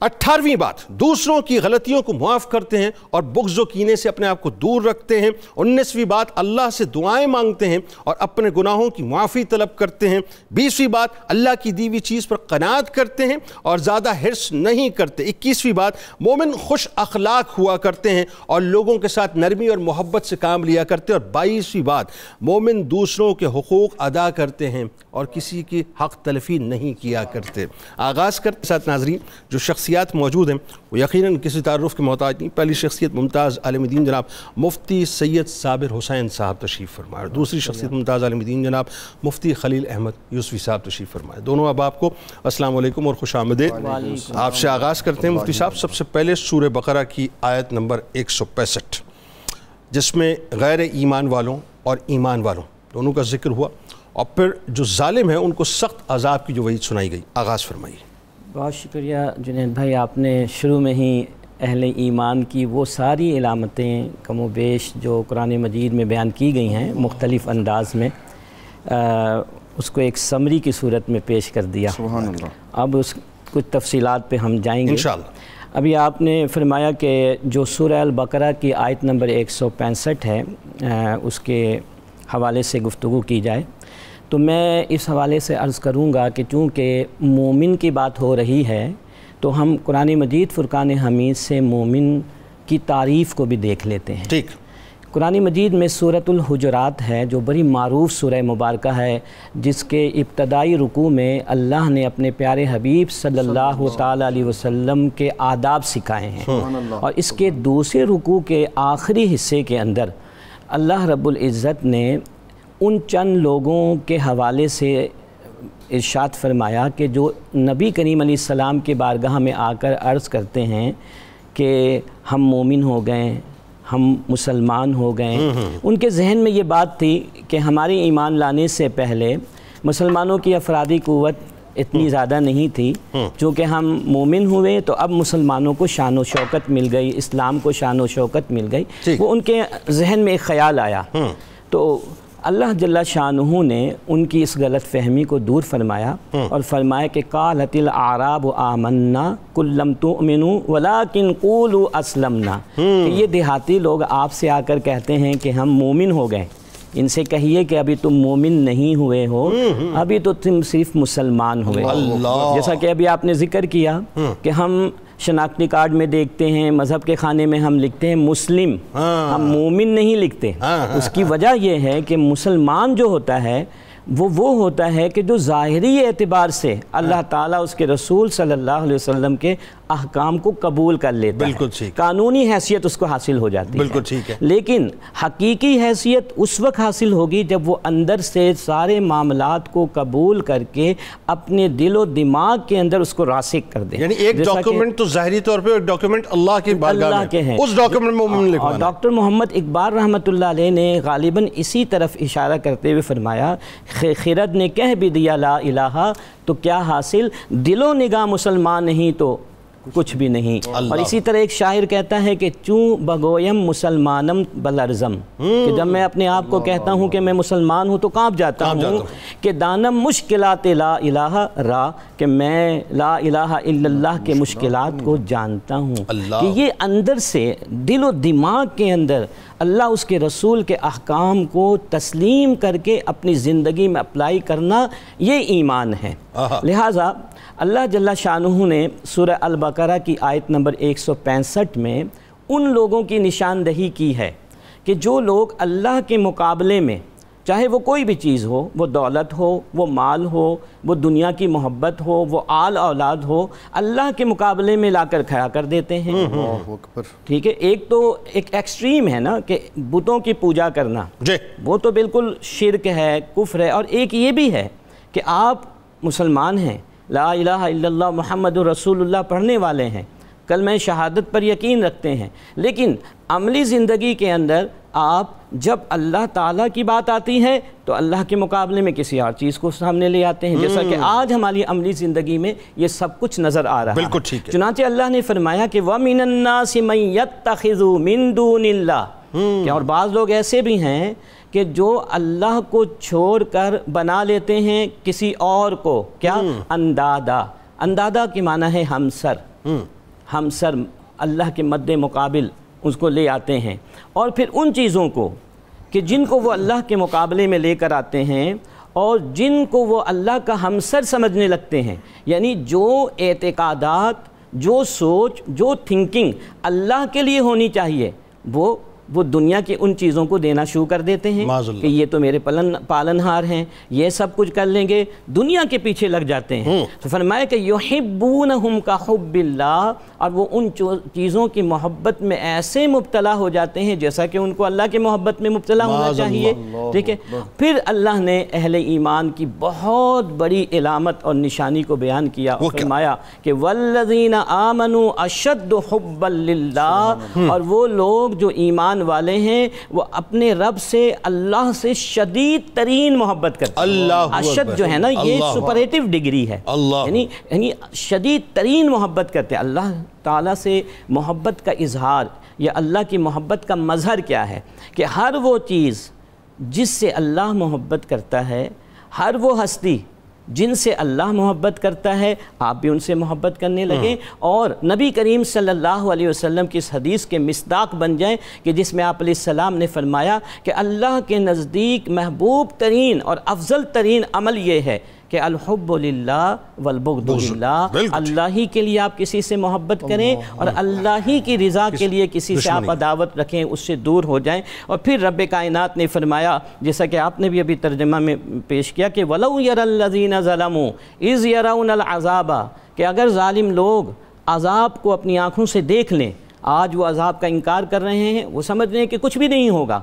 18ویں بات، دوسروں کی غلطیوں کو معاف کرتے ہیں اور بغض و کینے سے اپنے آپ کو دور رکھتے ہیں۔ 19ویں بات، اللہ سے دعائیں مانگتے ہیں اور اپنے گناہوں کی معافی طلب کرتے ہیں۔ 20ویں بات، اللہ کی دی ہوئی چیز پر قناعت کرتے ہیں اور زیادہ حرص نہیں کرتے۔ 21ویں بات، مومن خوش اخلاق ہوا کرتے ہیں اور لوگوں کے ساتھ نرمی اور محبت سے کام لیا کرتے ہیں۔ اور 22ویں بات، مومن دوسروں کے حقوق ادا کرتے ہیں اور کسی کی حق تلفی نہیں کیا کرتے۔ آغاز کرتے ساتھ ناظرین، جو شخصیات موجود ہیں وہ یقیناً کسی تعارف کے محتاج نہیں۔ پہلی شخصیت ممتاز عالم دین جناب مفتی سید صابر حسین صاحب تشریف فرمائے، دوسری شخصیت ممتاز عالم دین جناب مفتی خلیل احمد یوسفی صاحب تشریف فرمائے۔ دونوں احباب کو السلام علیکم اور خوش آمدید۔ آپ سے آغاز کرتے ہیں مفتی صاحب، سب سے پہلے سورہ بقرہ کی آیت نمبر 165 جس میں غیر ایمان والوں اور ایمان والوں دونوں کا ذکر ہوا اور پھر جو ظالم ہیں ان کو سخت عذاب کی جو وعید سنائی گئی، آغاز فرمائیے۔ بہت شکریہ جنید بھائی، آپ نے شروع میں ہی اہل ایمان کی وہ ساری علامتیں کم و بیش جو قرآن مجید میں بیان کی گئی ہیں مختلف انداز میں، اس کو ایک سمری کی صورت میں پیش کر دیا۔ سبحان اللہ۔ اب اس کچھ تفصیلات پہ ہم جائیں گے انشاءاللہ۔ ابھی آپ نے فرمایا کہ جو سورہ البقرہ کی آیت نمبر 165 ہے اس کے حوالے سے گفتگو کی جائے، تو میں اس حوالے سے عرض کروں گا کہ چونکہ مومن کی بات ہو رہی ہے تو ہم قرآن مجید فرقان حمید سے مومن کی تعریف کو بھی دیکھ لیتے ہیں۔ ٹھیک۔ قرآن مجید میں سورۃ الحجرات ہے جو بڑی معروف سورہ مبارکہ ہے، جس کے ابتدائی رکوع میں اللہ نے اپنے پیارے حبیب صلی اللہ تعالیٰ علیہ وسلم کے آداب سکھائے ہیں، اور اس کے دوسرے رکوع کے آخری حصے کے اندر اللہ رب العزت نے ان چند لوگوں کے حوالے سے ارشاد فرمایا کہ جو نبی کریم علیہ السلام کے بارگاہ میں آ کر عرض کرتے ہیں کہ ہم مومن ہو گئے، ہم مسلمان ہو گئے۔ ان کے ذہن میں یہ بات تھی کہ ہماری ایمان لانے سے پہلے مسلمانوں کی افرادی قوت اتنی زیادہ نہیں تھی، چونکہ ہم مومن ہوئے تو اب مسلمانوں کو شان و شوکت مل گئی، اسلام کو شان و شوکت مل گئی۔ وہ ان کے ذہن میں ایک خیال آیا، تو اللہ جل شانہ نے ان کی اس غلط فہمی کو دور فرمایا اور فرمایا کہ قالت الاعراب آمنا قل لم تؤمنوا ولکن قولوا اسلمنا، کہ یہ دیہاتی لوگ آپ سے آ کر کہتے ہیں کہ ہم مومن ہو گئے، ان سے کہیے کہ ابھی تم مومن نہیں ہوئے ہو، ابھی تو تم صرف مسلمان ہوئے۔ جیسا کہ ابھی آپ نے ذکر کیا کہ ہم شناختی کارڈ میں دیکھتے ہیں، مذہب کے خانے میں ہم لکھتے ہیں مسلم، ہم مومن نہیں لکھتے۔ اس کی وجہ یہ ہے کہ مسلمان جو ہوتا ہے وہ ہوتا ہے کہ جو ظاہری اعتبار سے اللہ تعالیٰ اس کے رسول صلی اللہ علیہ وسلم کے احکام کو قبول کر لیتا ہے، بالکل ٹھیک، قانونی حیثیت اس کو حاصل ہو جاتی ہے، بالکل ٹھیک ہے۔ لیکن حقیقی حیثیت اس وقت حاصل ہوگی جب وہ اندر سے سارے معاملات کو قبول کر کے اپنے دل و دماغ کے اندر اس کو راسخ کر دے۔ یعنی ایک ڈاکیومنٹ تو ظاہری طور پہ، ایک ڈاکیومنٹ اللہ کی بارگاہ میں ہے، اس ڈاکیومنٹ میں مومن لکھوانا۔ اور ڈاکٹر محمد اقبال رحمۃ اللہ علیہ نے غالباً اسی طرف اشارہ کرتے ہوئے فرمایا، خرد نے کہہ بھی دیا لا الہ تو کیا حاصل، دل و نگاہ مسلمان نہیں تو کچھ بھی نہیں۔ اور اسی طرح ایک شاعر کہتا ہے کہ چوں بگویم مسلمانم بلرزم، کہ جب میں اپنے آپ کو کہتا ہوں کہ میں مسلمان ہوں تو کانپ جاتا ہوں، کہ دانم مشکلات لا الہ را، کہ میں لا الہ الا اللہ کے مشکلات کو جانتا ہوں۔ کہ یہ اندر سے دل و دماغ کے اندر اللہ اس کے رسول کے احکام کو تسلیم کر کے اپنی زندگی میں اپلائی کرنا، یہ ایمان ہے۔ لہٰذا اللہ جل شانہ نے سورہ البقرہ کی آیت نمبر 165 میں ان لوگوں کی نشاندہی کی ہے کہ جو لوگ اللہ کے مقابلے میں، چاہے وہ کوئی بھی چیز ہو، وہ دولت ہو، وہ مال ہو، وہ دنیا کی محبت ہو، وہ آل اولاد ہو، اللہ کے مقابلے میں لا کر کھڑا کر دیتے ہیں۔ ٹھیک ہے، ایک تو ایک ایکسٹریم ہے نا کہ بتوں کی پوجا کرنا، وہ تو بالکل شرک ہے، کفر ہے، اور ایک یہ بھی ہے کہ آپ مسلمان ہیں، لا الہ الا اللہ محمد رسول اللہ پڑھنے والے ہیں، کلمہ شہادت پر یقین رکھتے ہیں، لیکن عملی زندگی کے اندر آپ جب اللہ تعالیٰ کی بات آتی ہے تو اللہ کے مقابلے میں کسی اور چیز کو سامنے لے آتے ہیں، جیسا کہ آج ہماری عملی زندگی میں یہ سب کچھ نظر آ رہا ہے۔ بالکل ٹھیک ہے۔ چنانچہ اللہ نے فرمایا کہ وَمِنَ النَّاسِ مَن يَتَّخِذُ مِن دُونِ اللَّهِ، کہ اور بعض لوگ ایسے بھی ہیں کہ جو اللہ کو چھوڑ کر بنا لیتے ہیں کسی اور کو، کیا؟ اندادا۔ اندادا کی معنی ہے ہمسر، ہم سر اللہ کے مد مقابل اس کو لے آتے ہیں، اور پھر ان چیزوں کو کہ جن کو وہ اللہ کے مقابلے میں لے کر آتے ہیں اور جن کو وہ اللہ کا ہمسر سمجھنے لگتے ہیں، یعنی جو اعتقادات، جو سوچ، جو تھنکنگ اللہ کے لیے ہونی چاہیے وہ دنیا کی ان چیزوں کو دینا شروع کر دیتے ہیں کہ یہ تو میرے پالنہار ہیں، یہ سب کچھ کر لیں گے، دنیا کے پیچھے لگ جاتے ہیں۔ تو فرمایا کہ یحبونہم کا حب اللہ، اور وہ ان چیزوں کی محبت میں ایسے مبتلا ہو جاتے ہیں جیسا کہ ان کو اللہ کی محبت میں مبتلا ہونا چاہیے، ٹھیک ہے۔ پھر اللہ نے اہل ایمان کی بہت بڑی علامت اور نشانی کو بیان کیا، فرمایا کہ والذین آمنوا اشد حبا للہ، اور وہ لوگ جو ایمان والے ہیں وہ اپنے رب سے، اللہ سے شدید ترین محبت کرتے ہیں۔ اشد جو ہے نا یہ سپرلیٹو ڈگری ہے، یعنی شدید ترین محبت کرتے ہیں۔ اللہ تعالیٰ سے محبت کا اظہار یا اللہ کی محبت کا مظہر کیا ہے کہ ہر وہ چیز جس سے اللہ محبت کرتا ہے، ہر وہ ہستی جن سے اللہ محبت کرتا ہے، آپ بھی ان سے محبت کرنے لگیں اور نبی کریم صلی اللہ علیہ وسلم کی اس حدیث کے مصداق بن جائیں کہ جس میں آپ علیہ السلام نے فرمایا کہ اللہ کے نزدیک محبوب ترین اور افضل ترین عمل یہ ہے کہ الحب للہ والبغض للہ، اللہ ہی کے لیے آپ کسی سے محبت کریں اور اللہ ہی کی رضا کے لیے کسی سے آپ عداوت رکھیں، اس سے دور ہو جائیں۔ اور پھر رب کائنات نے فرمایا، جیسا کہ آپ نے بھی ابھی ترجمہ میں پیش کیا کہ وَلَوْ يَرَ الَّذِينَ ظَلَمُوا إِذْ يَرَوْنَ الْعَذَابَ، کہ اگر ظالم لوگ عذاب کو اپنی آنکھوں سے دیکھ لیں، آج وہ عذاب کا انکار کر رہے ہیں، وہ سمجھ رہے ہیں کہ کچھ بھی نہیں ہوگا،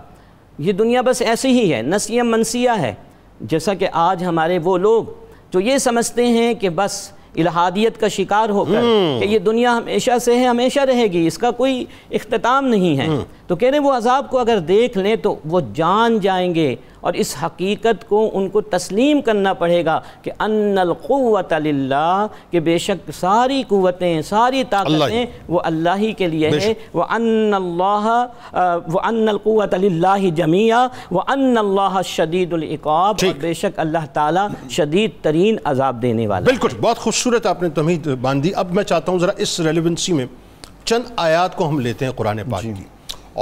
یہ دنیا بس ایسے ہی ہے، نسیہ منسیہ ہے۔ جیسا کہ آج ہمارے وہ لوگ جو یہ سمجھتے ہیں کہ بس الہادیت کا شکار ہو کر کہ یہ دنیا ہمیشہ سے ہے، ہمیشہ رہے گی، اس کا کوئی اختتام نہیں ہے، تو کہہ رہے ہیں وہ عذاب کو اگر دیکھ لیں تو وہ جان جائیں گے، اور اس حقیقت کو ان کو تسلیم کرنا پڑے گا کہ ان القوت للہ، کہ بے شک ساری قوتیں، ساری طاقتیں وہ اللہ ہی کے لیے ہے، وَأَنَّ الْقُوَّةَ لِلَّهِ جَمِيعًا وَأَنَّ اللَّهَ شَدِيدُ الْعِقَابِ، اور بے شک اللہ تعالیٰ شدید ترین عذاب دینے والا ہے۔ بالکل، بہت خوبصورت آپ نے تمہید باندھی۔ اب میں چاہتا ہوں ذرا اس ریلیونسی میں چند آیات کو ہم لیتے ہیں قرآن پاک کی،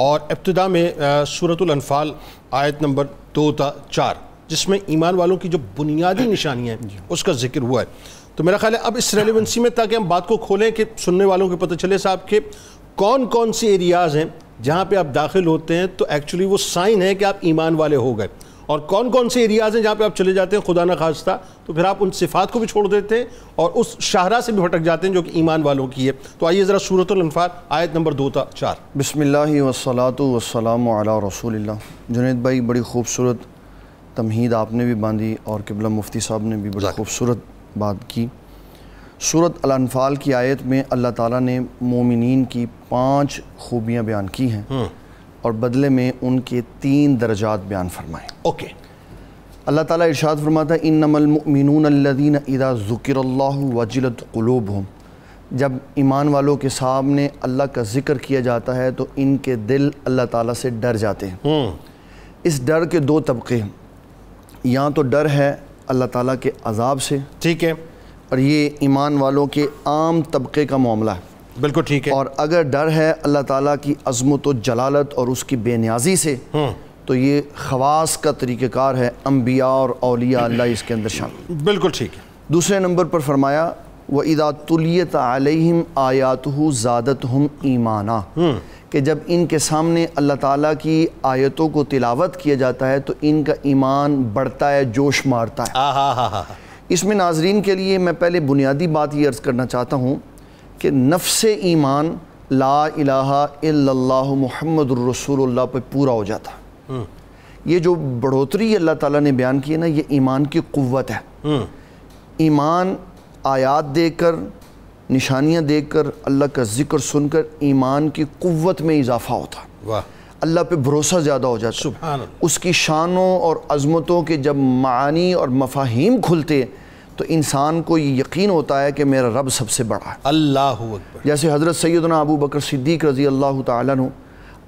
اور ابتدا میں سورۃ الانفال آیت نمبر 2 تا 4 جس میں ایمان والوں کی جو بنیادی نشانیاں ہیں اس کا ذکر ہوا ہے۔ تو میرا خیال ہے اب اس ریلیونسی میں تاکہ ہم بات کو کھولیں کہ سننے والوں کو پتہ چلے صاحب کہ کون کون سی ایریاز ہیں جہاں پہ آپ داخل ہوتے ہیں تو ایکچولی وہ سائن ہے کہ آپ ایمان والے ہو گئے، اور کون کون سے ایریاز ہیں جہاں پہ آپ چلے جاتے ہیں خدا نہ خواستہ تو پھر آپ ان صفات کو بھی چھوڑ دیتے ہیں اور اس شاہراہ سے بھی بھٹک جاتے ہیں جو کہ ایمان والوں کی ہے۔ تو آئیے ذرا سورۃ الانفال آیت نمبر 2 تا 4۔ بسم اللہ والصلاة والسلام علی رسول اللہ۔ جنید بھائی بڑی خوبصورت تمہید آپ نے بھی باندھی اور قبلہ مفتی صاحب نے بھی بڑی خوبصورت بات کی۔ سورۃ الانفال کی آیت میں اللہ تعالیٰ نے مومنین کی 5 خوبیاں بیان کی ہیں اور بدلے میں ان کے 3 درجات بیان فرمائے۔ اوکے، اللہ تعالیٰ ارشاد فرماتا ہے انما المؤمنون الذین اذا ذکر اللہ وجلت قلوبہم، جب ایمان والوں کے سامنے اللہ کا ذکر کیا جاتا ہے تو ان کے دل اللہ تعالیٰ سے ڈر جاتے ہیں۔ اس ڈر کے 2 طبقے ہیں، یہاں تو ڈر ہے اللہ تعالیٰ کے عذاب سے، ٹھیک ہے، اور یہ ایمان والوں کے عام طبقے کا معاملہ ہے، بالکل ٹھیک ہے۔ اور اگر ڈر ہے اللہ تعالیٰ کی عظمت و جلالت اور اس کی بے نیازی سے تو یہ خواص کا طریقہ کار ہے، انبیاء اور اولیاء اللہ اس کے اندر شامل۔ بالکل ٹھیک ہے۔ دوسرے نمبر پر فرمایا وَإِذَا تُلِيَتْ عَلَيْهِمْ آيَاتُهُ زَادَتْهُمْ ایمانا، کہ جب ان کے سامنے اللہ تعالیٰ کی آیتوں کو تلاوت کیا جاتا ہے تو ان کا ایمان بڑھتا ہے، جوش مارتا ہے۔ اس میں ناظرین کے لیے میں پہلے بنیادی بات یہ عرض کرنا چاہتا ہوں کہ نفس ایمان لا الہ الا اللہ محمد الرسول اللہ پہ پورا ہو جاتا ہے۔ یہ جو بڑھوتری اللہ تعالیٰ نے بیان کی ہے نا، یہ ایمان کی قوت ہے۔ ایمان آیات دیکھ کر، نشانیاں دیکھ کر، اللہ کا ذکر سن کر ایمان کی قوت میں اضافہ ہوتا ہے، اللہ پہ بھروسہ زیادہ ہو جاتا ہے، سبحان اللہ۔ اس کی شانوں اور عظمتوں کے جب معانی اور مفاہیم کھلتے تو انسان کو یہ یقین ہوتا ہے کہ میرا رب سب سے بڑا ہے۔ اللہ اکبر۔ جیسے حضرت سیدنا ابو بکر صدیق رضی اللہ تعالیٰ عنہ،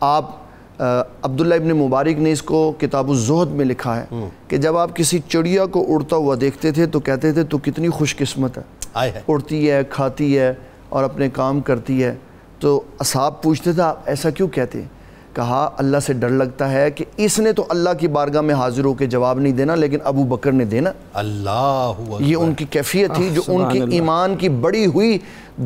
آپ عبداللہ ابن مبارک نے اس کو کتاب الزہد میں لکھا ہے کہ جب آپ کسی چڑیا کو اڑتا ہوا دیکھتے تھے تو کہتے تھے تو کتنی خوش قسمت ہے، اڑتی ہے، کھاتی ہے اور اپنے کام کرتی ہے. تو اصحاب پوچھتے تھے آپ ایسا کیوں کہتے ہیں؟ کہا اللہ سے ڈر لگتا ہے کہ اس نے تو اللہ کی بارگاہ میں حاضر ہو کے جواب نہیں دینا لیکن ابو بکر نے دینا. اللہ اکبر. یہ ان کی کیفیت تھی جو ان کی ایمان کی بڑی ہوئی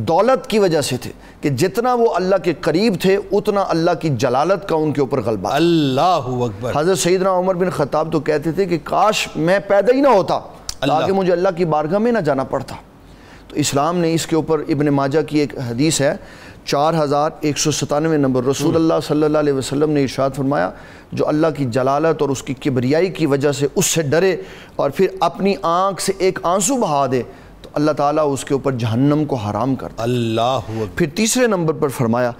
دولت کی وجہ سے تھے کہ جتنا وہ اللہ کے قریب تھے اتنا اللہ کی جلالت کا ان کے اوپر غلبہ. اللہ اکبر. حضرت سیدنا عمر بن خطاب تو کہتے تھے کہ کاش میں پیدا ہی نہ ہوتا تاکہ مجھے اللہ کی بارگاہ میں نہ جانا پڑتا. تو اسلام نے اس کے اوپر ابن ماجہ کی ایک حدیث ہے 4197 نمبر، رسول اللہ صلی اللہ علیہ وسلم نے ارشاد فرمایا جو اللہ کی جلالت اور اس کی کبریائی کی وجہ سے اس سے ڈرے اور پھر اپنی آنکھ سے ایک آنسو بہا دے تو اللہ تعالیٰ اس کے اوپر جہنم کو حرام کرتا. اللہ اکبر. پھر تیسرے نمبر پر فرمایا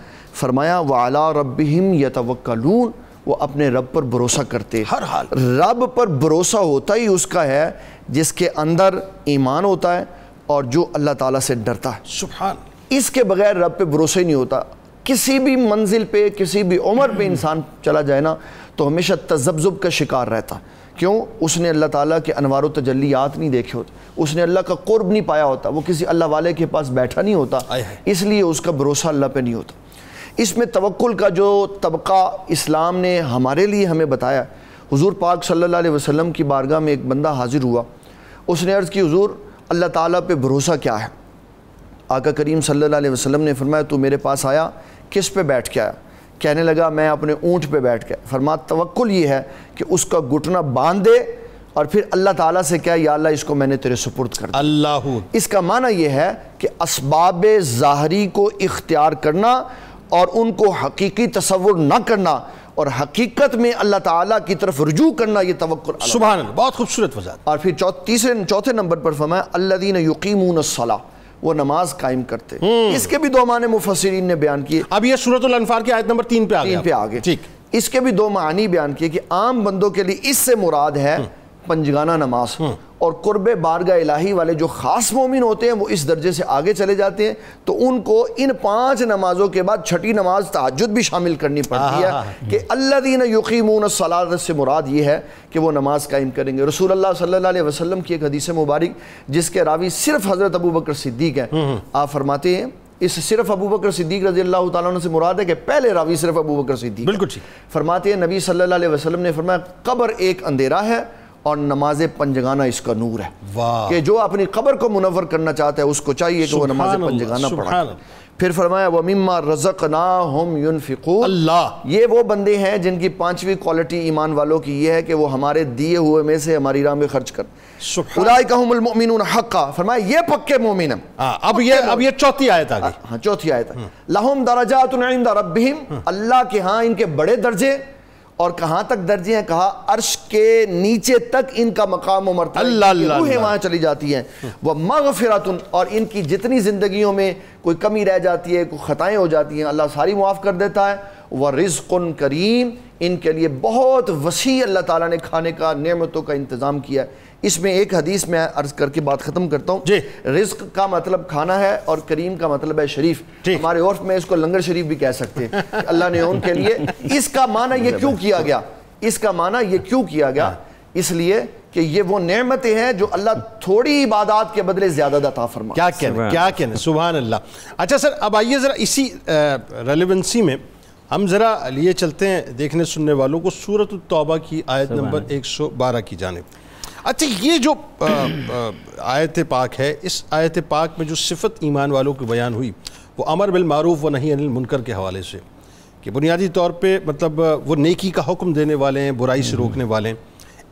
وَعَلَىٰ رَبِّهِمْ يَتَوَكَّلُونَ، وہ اپنے رب پر بھروسہ کرتے. ہر حال رب پر بھروسہ ہوتا ہی اس کا ہے جس کے اندر ایمان ہوتا ہے اور جو اللہ تعالیٰ سے ڈرتا ہے. سبحان. اس کے بغیر رب پہ بھروسہ ہی نہیں ہوتا. کسی بھی منزل پہ کسی بھی عمر پہ انسان چلا جائے نا تو ہمیشہ تذبذب کا شکار رہتا. کیوں؟ اس نے اللہ تعالیٰ کے انوار و تجلیات نہیں دیکھے ہوتے، اس نے اللہ کا قرب نہیں پایا ہوتا، وہ کسی اللہ والے کے پاس بیٹھا نہیں ہوتا، اس لیے اس کا بھروسہ اللہ پہ نہیں ہوتا. اس میں توکل کا جو طبقہ اسلام نے ہمارے لیے ہمیں بتایا، حضور پاک صلی اللہ علیہ وسلم کی بارگاہ میں ایک بندہ حاضر ہوا. اس نے عرض کی حضور اللہ تعالیٰ پہ بھروسہ کیا ہے؟ آقا کریم صلی اللہ علیہ وسلم نے فرمایا تو میرے پاس آیا کس پہ بیٹھ کے آیا؟ کہنے لگا میں اپنے اونٹ پہ بیٹھ کے. فرمایا توکل یہ ہے کہ اس کا گھٹنا باندھ دے اور پھر اللہ تعالیٰ سے کہا یا اللہ اس کو میں نے تیرے سپرد کر دیا. اللہ. اس کا معنی یہ ہے کہ اسباب ظاہری کو اختیار کرنا اور ان کو حقیقی تصور نہ کرنا اور حقیقت میں اللہ تعالیٰ کی طرف رجوع کرنا، یہ توکل. سبحان اللہ. بہت خوبصورت وضاحت. اور پھر چوتھے نمبر پر فرمایا الذین یقیمون الصلاۃ، وہ نماز قائم کرتے. اس کے بھی دو معنی مفسرین نے بیان کیے. اب یہ سورۃ الانفال کی آیت نمبر 3 پہ آ گئے. ٹھیک. اس کے بھی دو معنی بیان کیے کہ عام بندوں کے لیے اس سے مراد ہے پنجگانہ نماز، اور قرب بارگاہ الہی والے جو خاص مومن ہوتے ہیں وہ اس درجے سے آگے چلے جاتے ہیں تو ان کو ان 5 نمازوں کے بعد چھٹی نماز تہجد بھی شامل کرنی پڑتی ہے کہ الذین یقیمون الصلاۃ سے مراد یہ ہے کہ وہ نماز قائم کریں گے. رسول اللہ صلی اللہ علیہ وسلم کی ایک حدیث مبارک جس کے راوی صرف حضرت ابو بکر صدیق ہیں، آپ فرماتے ہیں اس صرف ابو بکر صدیق رضی اللہ تعالیٰ عنہ سے مراد ہے کہ پہلے راوی صرف ابو بکر صدیق. بالکل ٹھیک. فرماتے ہیں نبی صلی اللہ علیہ وسلم نے فرمایا قبر ایک اندھیرا ہے اور نماز پنجگانہ اس کا نور ہے. کہ جو اپنی قبر کو منور کرنا چاہتا ہے اس کو چاہیے کہ وہ نماز پنجگانہ پڑھا. پھر فرمایا وَمِمَّا رَزَقْنَاهُمْ يُنْفِقُونَ، اللہ یہ وہ بندے ہیں جن کی 5ویں کوالٹی ایمان والوں کی یہ ہے کہ وہ ہمارے دیے ہوئے میں سے ہماری راہ میں خرچ کر. اولئک هم المؤمنون حقا، فرمایا یہ پکے مومن ہیں. اب یہ چوتھی آیت آ گئی. ہاں چوتھی آیت ہے لَهُمْ دَرَجَاتٌ عِنْدَ رَبِّهِمْ، اللہ کے ہاں ان کے بڑے درجے. اور کہاں تک درجے ہیں؟ کہا عرش کے نیچے تک ان کا مقام و مرتبہ، روحیں وہاں چلی جاتی ہیں. وَمَغْفِرَةٌ، اور ان کی جتنی زندگیوں میں کوئی کمی رہ جاتی ہے، کوئی خطائیں ہو جاتی ہیں، اللہ ساری معاف کر دیتا ہے. وَرِزْقٌ کریم، ان کے لیے بہت وسیع اللہ تعالیٰ نے کھانے کا نعمتوں کا انتظام کیا ہے. اس میں ایک حدیث میں عرض کر کے بات ختم کرتا ہوں. رزق کا مطلب کھانا ہے اور کریم کا مطلب ہے شریف. ہمارے عرف میں اس کو لنگر شریف بھی کہہ سکتے ہیں کہ اللہ نے ان کے لیے. اس کا معنی یہ کیوں کیا گیا؟ اس کا معنی یہ کیوں کیا گیا؟ اس لیے کہ یہ وہ نعمتیں ہیں جو اللہ تھوڑی عبادات کے بدلے زیادہ عطا فرما. کیا کہنے سبحان اللہ. اچھا سر اب آئیے ذرا اسی ریلیونسی میں ہم ذرا لیے چلتے ہیں دیکھنے سننے والوں کو سورۃ التوبہ کی آیت نمبر 112 کی جانب. اچھا یہ جو آیت پاک ہے، اس آیت پاک میں جو صفت ایمان والوں کی بیان ہوئی وہ امر بالمعروف و نہی عن المنکر کے حوالے سے، کہ بنیادی طور پہ مطلب وہ نیکی کا حکم دینے والے ہیں، برائی سے روکنے والے ہیں.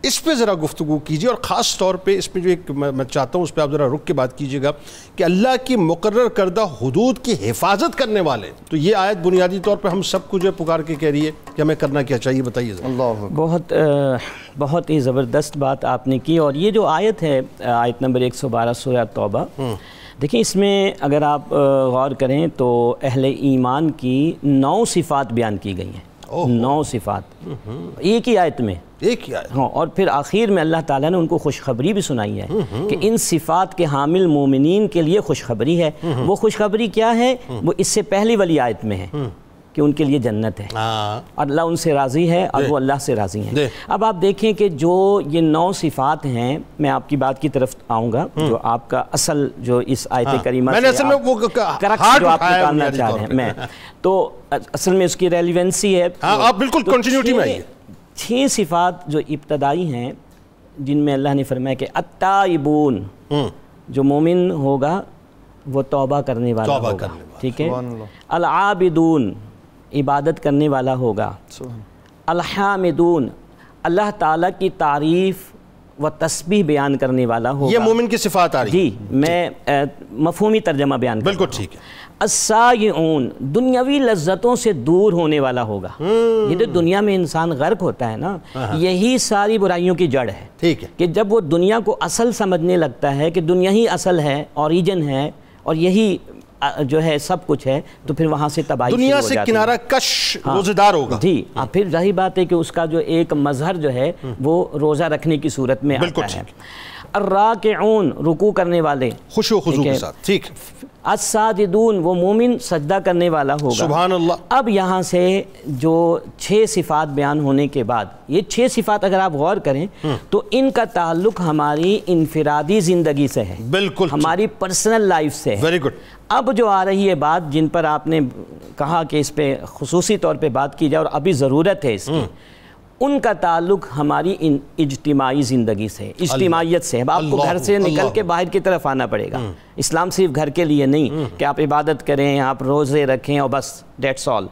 اس پہ ذرا گفتگو کیجیے اور خاص طور پہ اس پہ جو ایک میں چاہتا ہوں اس پہ آپ ذرا رک کے بات کیجیے گا کہ اللہ کی مقرر کردہ حدود کی حفاظت کرنے والے. تو یہ آیت بنیادی طور پہ ہم سب کو جو ہے پکار کے کہہ رہی ہے کہ ہمیں کرنا کیا چاہیے، بتائیے ذرا. بہت ہی زبردست بات آپ نے کی. اور یہ جو آیت ہے آیت نمبر 112 سورہ توبہ، دیکھیں اس میں اگر آپ غور کریں تو اہل ایمان کی 9 صفات بیان کی گئی ہیں. 9 صفات ایک ہی آیت میں، ایک ہی آیت. ہاں، اور پھر آخر میں اللہ تعالیٰ نے ان کو خوشخبری بھی سنائی ہے کہ ان صفات کے حامل مومنین کے لیے خوشخبری ہے. وہ خوشخبری کیا ہے؟ وہ اس سے پہلی والی آیت میں ہے کہ ان کے لیے جنت ہے، اللہ ان سے راضی ہے اور وہ اللہ سے راضی ہیں۔ اب آپ دیکھیں کہ جو یہ 9 صفات ہیں، میں آپ کی بات کی طرف آؤں گا، جو آپ کا اصل جو اس آیت کریمہ سے کرکٹ جو آپ نکالنا چاہ رہے ہیں، میں تو اصل میں اس کی ریلیونسی ہے، آپ بالکل کنٹینیوٹی میں آئیے۔ 6 صفات جو ابتدائی ہیں جن میں اللہ نے فرمایا کہ التائبون، جو مومن ہوگا وہ توبہ کرنے والا ہوگا، ٹھیک ہے، العابدون، عبادت کرنے والا ہوگا، الحامدون، اللہ تعالیٰ کی تعریف و تسبیح بیان کرنے والا ہوگا۔ یہ مومن کی صفات آ رہی جی، میں مفہومی ترجمہ بیان کرتا ہوں۔ بالکل ٹھیک ہے۔ السائعون، دنیاوی لذتوں سے دور ہونے والا ہوگا۔ یہ جو دنیا میں انسان غرق ہوتا ہے نا، یہی ساری برائیوں کی جڑ ہے، ٹھیک ہے، کہ جب وہ دنیا کو اصل سمجھنے لگتا ہے کہ دنیا ہی اصل ہے، اوریجن ہے، اور یہی جو ہے سب کچھ ہے، تو پھر وہاں سے تباہی دنیا سے کنارہ کش روزہ دار ہوگا۔ جی، پھر ظاہر بات ہے کہ اس کا جو ایک مظہر جو ہے وہ روزہ رکھنے کی صورت میں آتا ہے۔ الراکعون، رکوع کرنے والے، خشوع و خضوع کے ساتھ، ٹھیک۔ الساجدون، وہ مومن سجدہ کرنے والا ہوگا۔ سبحان اللہ۔ اب یہاں سے جو 6 صفات بیان ہونے کے بعد، یہ 6 صفات اگر آپ غور کریں تو ان کا تعلق ہماری انفرادی زندگی سے ہے، بالکل ہماری پرسنل لائف سے ہے۔ Very good. اب جو آ رہی ہے بات جن پر آپ نے کہا کہ اس پہ خصوصی طور پہ بات کی جائے اور ابھی ضرورت ہے اس کی، ان کا تعلق ہماری اجتماعی زندگی سے، اجتماعیت سے۔ اب آپ کو گھر سے نکل کے باہر کی طرف آنا پڑے گا۔ اسلام صرف گھر کے لیے نہیں کہ آپ عبادت کریں، آپ روزے رکھیں اور بس دیٹس آل،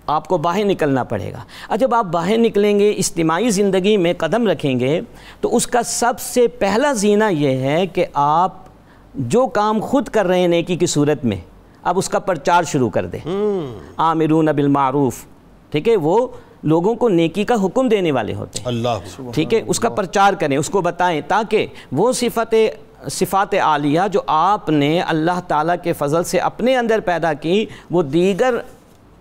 آپ کو باہر نکلنا پڑے گا۔ اور جب آپ باہر نکلیں گے، اجتماعی زندگی میں قدم رکھیں گے، تو اس کا سب سے پہلا زینہ یہ ہے کہ آپ جو کام خود کر رہے ہیں نیکی کی صورت میں، اب اس کا پرچار شروع کر دیں۔ آمرون بالمعروف، ٹھیک ہے، وہ لوگوں کو نیکی کا حکم دینے والے ہوتے ہیں، اللہ، ٹھیک ہے، اس کا پرچار کریں، اس کو بتائیں، تاکہ وہ صفات عالیہ جو آپ نے اللہ تعالیٰ کے فضل سے اپنے اندر پیدا کی، وہ دیگر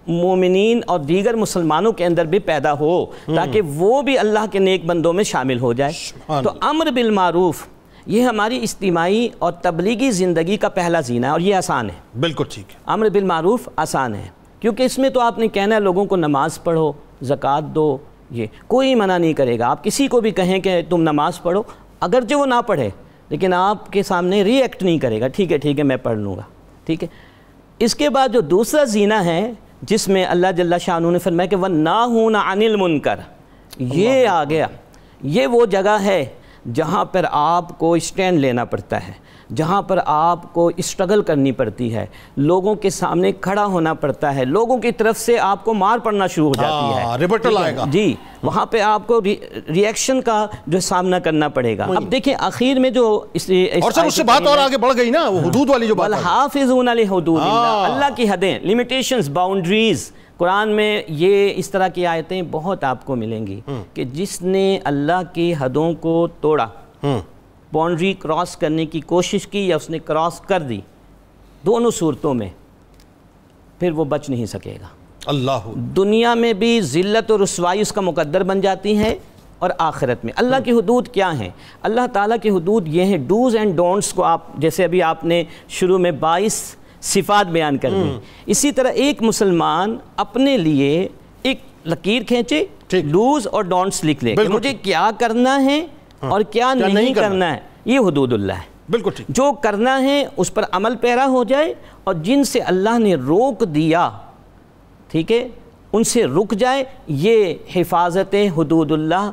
مومنین اور دیگر مسلمانوں کے اندر بھی پیدا ہو، تاکہ وہ بھی اللہ کے نیک بندوں میں شامل ہو جائے۔ تو امر بالمعروف یہ ہماری اجتماعی اور تبلیغی زندگی کا پہلا زینہ ہے، اور یہ آسان ہے۔ بالکل ٹھیک ہے۔ امر بالمعروف آسان ہے، کیونکہ اس میں تو آپ نے کہنا ہے لوگوں کو نماز پڑھو، زکوٰۃ دو، یہ کوئی منع نہیں کرے گا۔ آپ کسی کو بھی کہیں کہ تم نماز پڑھو، اگرچہ وہ نہ پڑھے لیکن آپ کے سامنے ری ایکٹ نہیں کرے گا، ٹھیک ہے میں پڑھ لوں گا، ٹھیک ہے۔ اس کے بعد جو دوسرا زینہ ہے جس میں اللہ جل شانہ نے فرمایا کہ وَالنَّاهُونَ عَنِ الْمُنْكَرِ، یہ آ گیا، یہ وہ جگہ ہے جہاں پر آپ کو اسٹینڈ لینا پڑتا ہے، جہاں پر آپ کو اسٹرگل کرنی پڑتی ہے، لوگوں کے سامنے کھڑا ہونا پڑتا ہے، لوگوں کی طرف سے آپ کو مار پڑنا شروع ہو جاتی ہے، ریبٹل آئے گا، جی، وہاں پہ آپ کو ری ایکشن کا جو سامنا کرنا پڑے گا۔ اب دیکھیں آخر میں جو اور سر اس سے بات اور آگے بڑھ گئی نا، وہ حدود والی جو بات ہے، وَالْحَافِظُونَ لِحُدُودِ اللَّهِ، اللہ کی حدیں، لیمیٹیشنز، باؤنڈریز۔ قرآن میں یہ اس طرح کی آیتیں بہت آپ کو ملیں گی کہ جس نے اللہ کی حدوں کو توڑا، باؤنڈری کراس کرنے کی کوشش کی یا اس نے کراس کر دی، دونوں صورتوں میں پھر وہ بچ نہیں سکے گا۔ اللہ، دنیا میں بھی ذلت اور رسوائی اس کا مقدر بن جاتی ہے، اور آخرت میں۔ اللہ کی حدود کیا ہیں؟ اللہ تعالیٰ کی حدود یہ ہیں، ڈوز اینڈ ڈونٹس کو آپ جیسے ابھی آپ نے شروع میں 22 صفات بیان کر دیں، اسی طرح ایک مسلمان اپنے لیے ایک لکیر کھینچے، ڈوز اور ڈونٹس لکھ لے کہ مجھے کیا کرنا ہے اور کیا نہیں کرنا ہے، یہ حدود اللہ ہے۔ بالکل ٹھیک۔ جو کرنا ہے اس پر عمل پیرا ہو جائے، اور جن سے اللہ نے روک دیا، ٹھیک ہے، ان سے رک جائے، یہ حفاظت حدود اللہ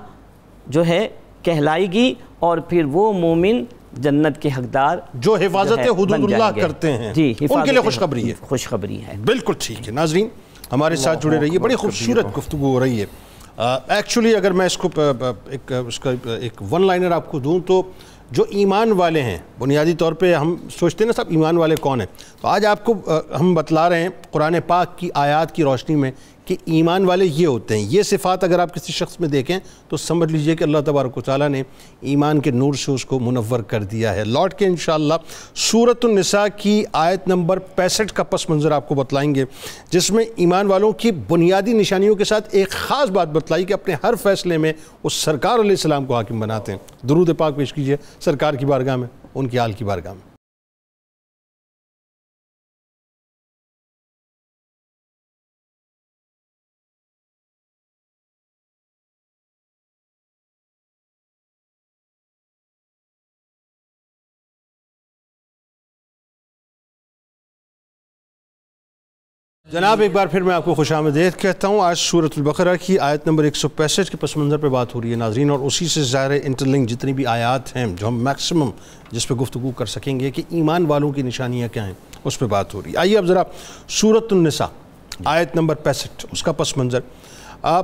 جو ہے کہلائے گی، اور پھر وہ مومن جنت کے حقدار جو حفاظت حدود اللہ کرتے ہیں، جی، ان کے لیے خوشخبری ہے۔ خوشخبری ہے، بالکل ٹھیک ہے۔ ناظرین ہمارے ساتھ جڑے رہیے، بڑی خوبصورت گفتگو ہو رہی ہے۔ ایکچولی اگر میں اس کو ایک ون لائنر آپ کو دوں تو جو ایمان والے ہیں، بنیادی طور پہ ہم سوچتے ہیں نا صاحب ایمان والے کون ہیں، تو آج آپ کو ہم بتلا رہے ہیں قرآن پاک کی آیات کی روشنی میں کہ ایمان والے یہ ہوتے ہیں۔ یہ صفات اگر آپ کسی شخص میں دیکھیں تو سمجھ لیجئے کہ اللہ تبارک و تعالیٰ نے ایمان کے نور سے اس کو منور کر دیا ہے۔ لوٹ کے انشاءاللہ سورۃ النساء کی آیت نمبر 65 کا پس منظر آپ کو بتلائیں گے، جس میں ایمان والوں کی بنیادی نشانیوں کے ساتھ ایک خاص بات بتلائی کہ اپنے ہر فیصلے میں اس سرکار علیہ السلام کو حاکم بناتے ہیں۔ درود پاک پیش کیجئے سرکار کی بارگاہ میں، ان کی آل کی بارگاہ میں۔ جناب ایک بار پھر میں آپ کو خوش آمدید کہتا ہوں. آج سورۃ البقرہ کی آیت نمبر 165 کے پس منظر پہ بات ہو رہی ہے ناظرین, اور اسی سے ظاہر انٹرلنک جتنی بھی آیات ہیں جو ہم میکسیمم جس پہ گفتگو کر سکیں گے کہ ایمان والوں کی نشانیاں کیا ہیں اس پہ بات ہو رہی ہے. آئیے اب ذرا سورۃ النساء آیت نمبر 65 اس کا پس منظر.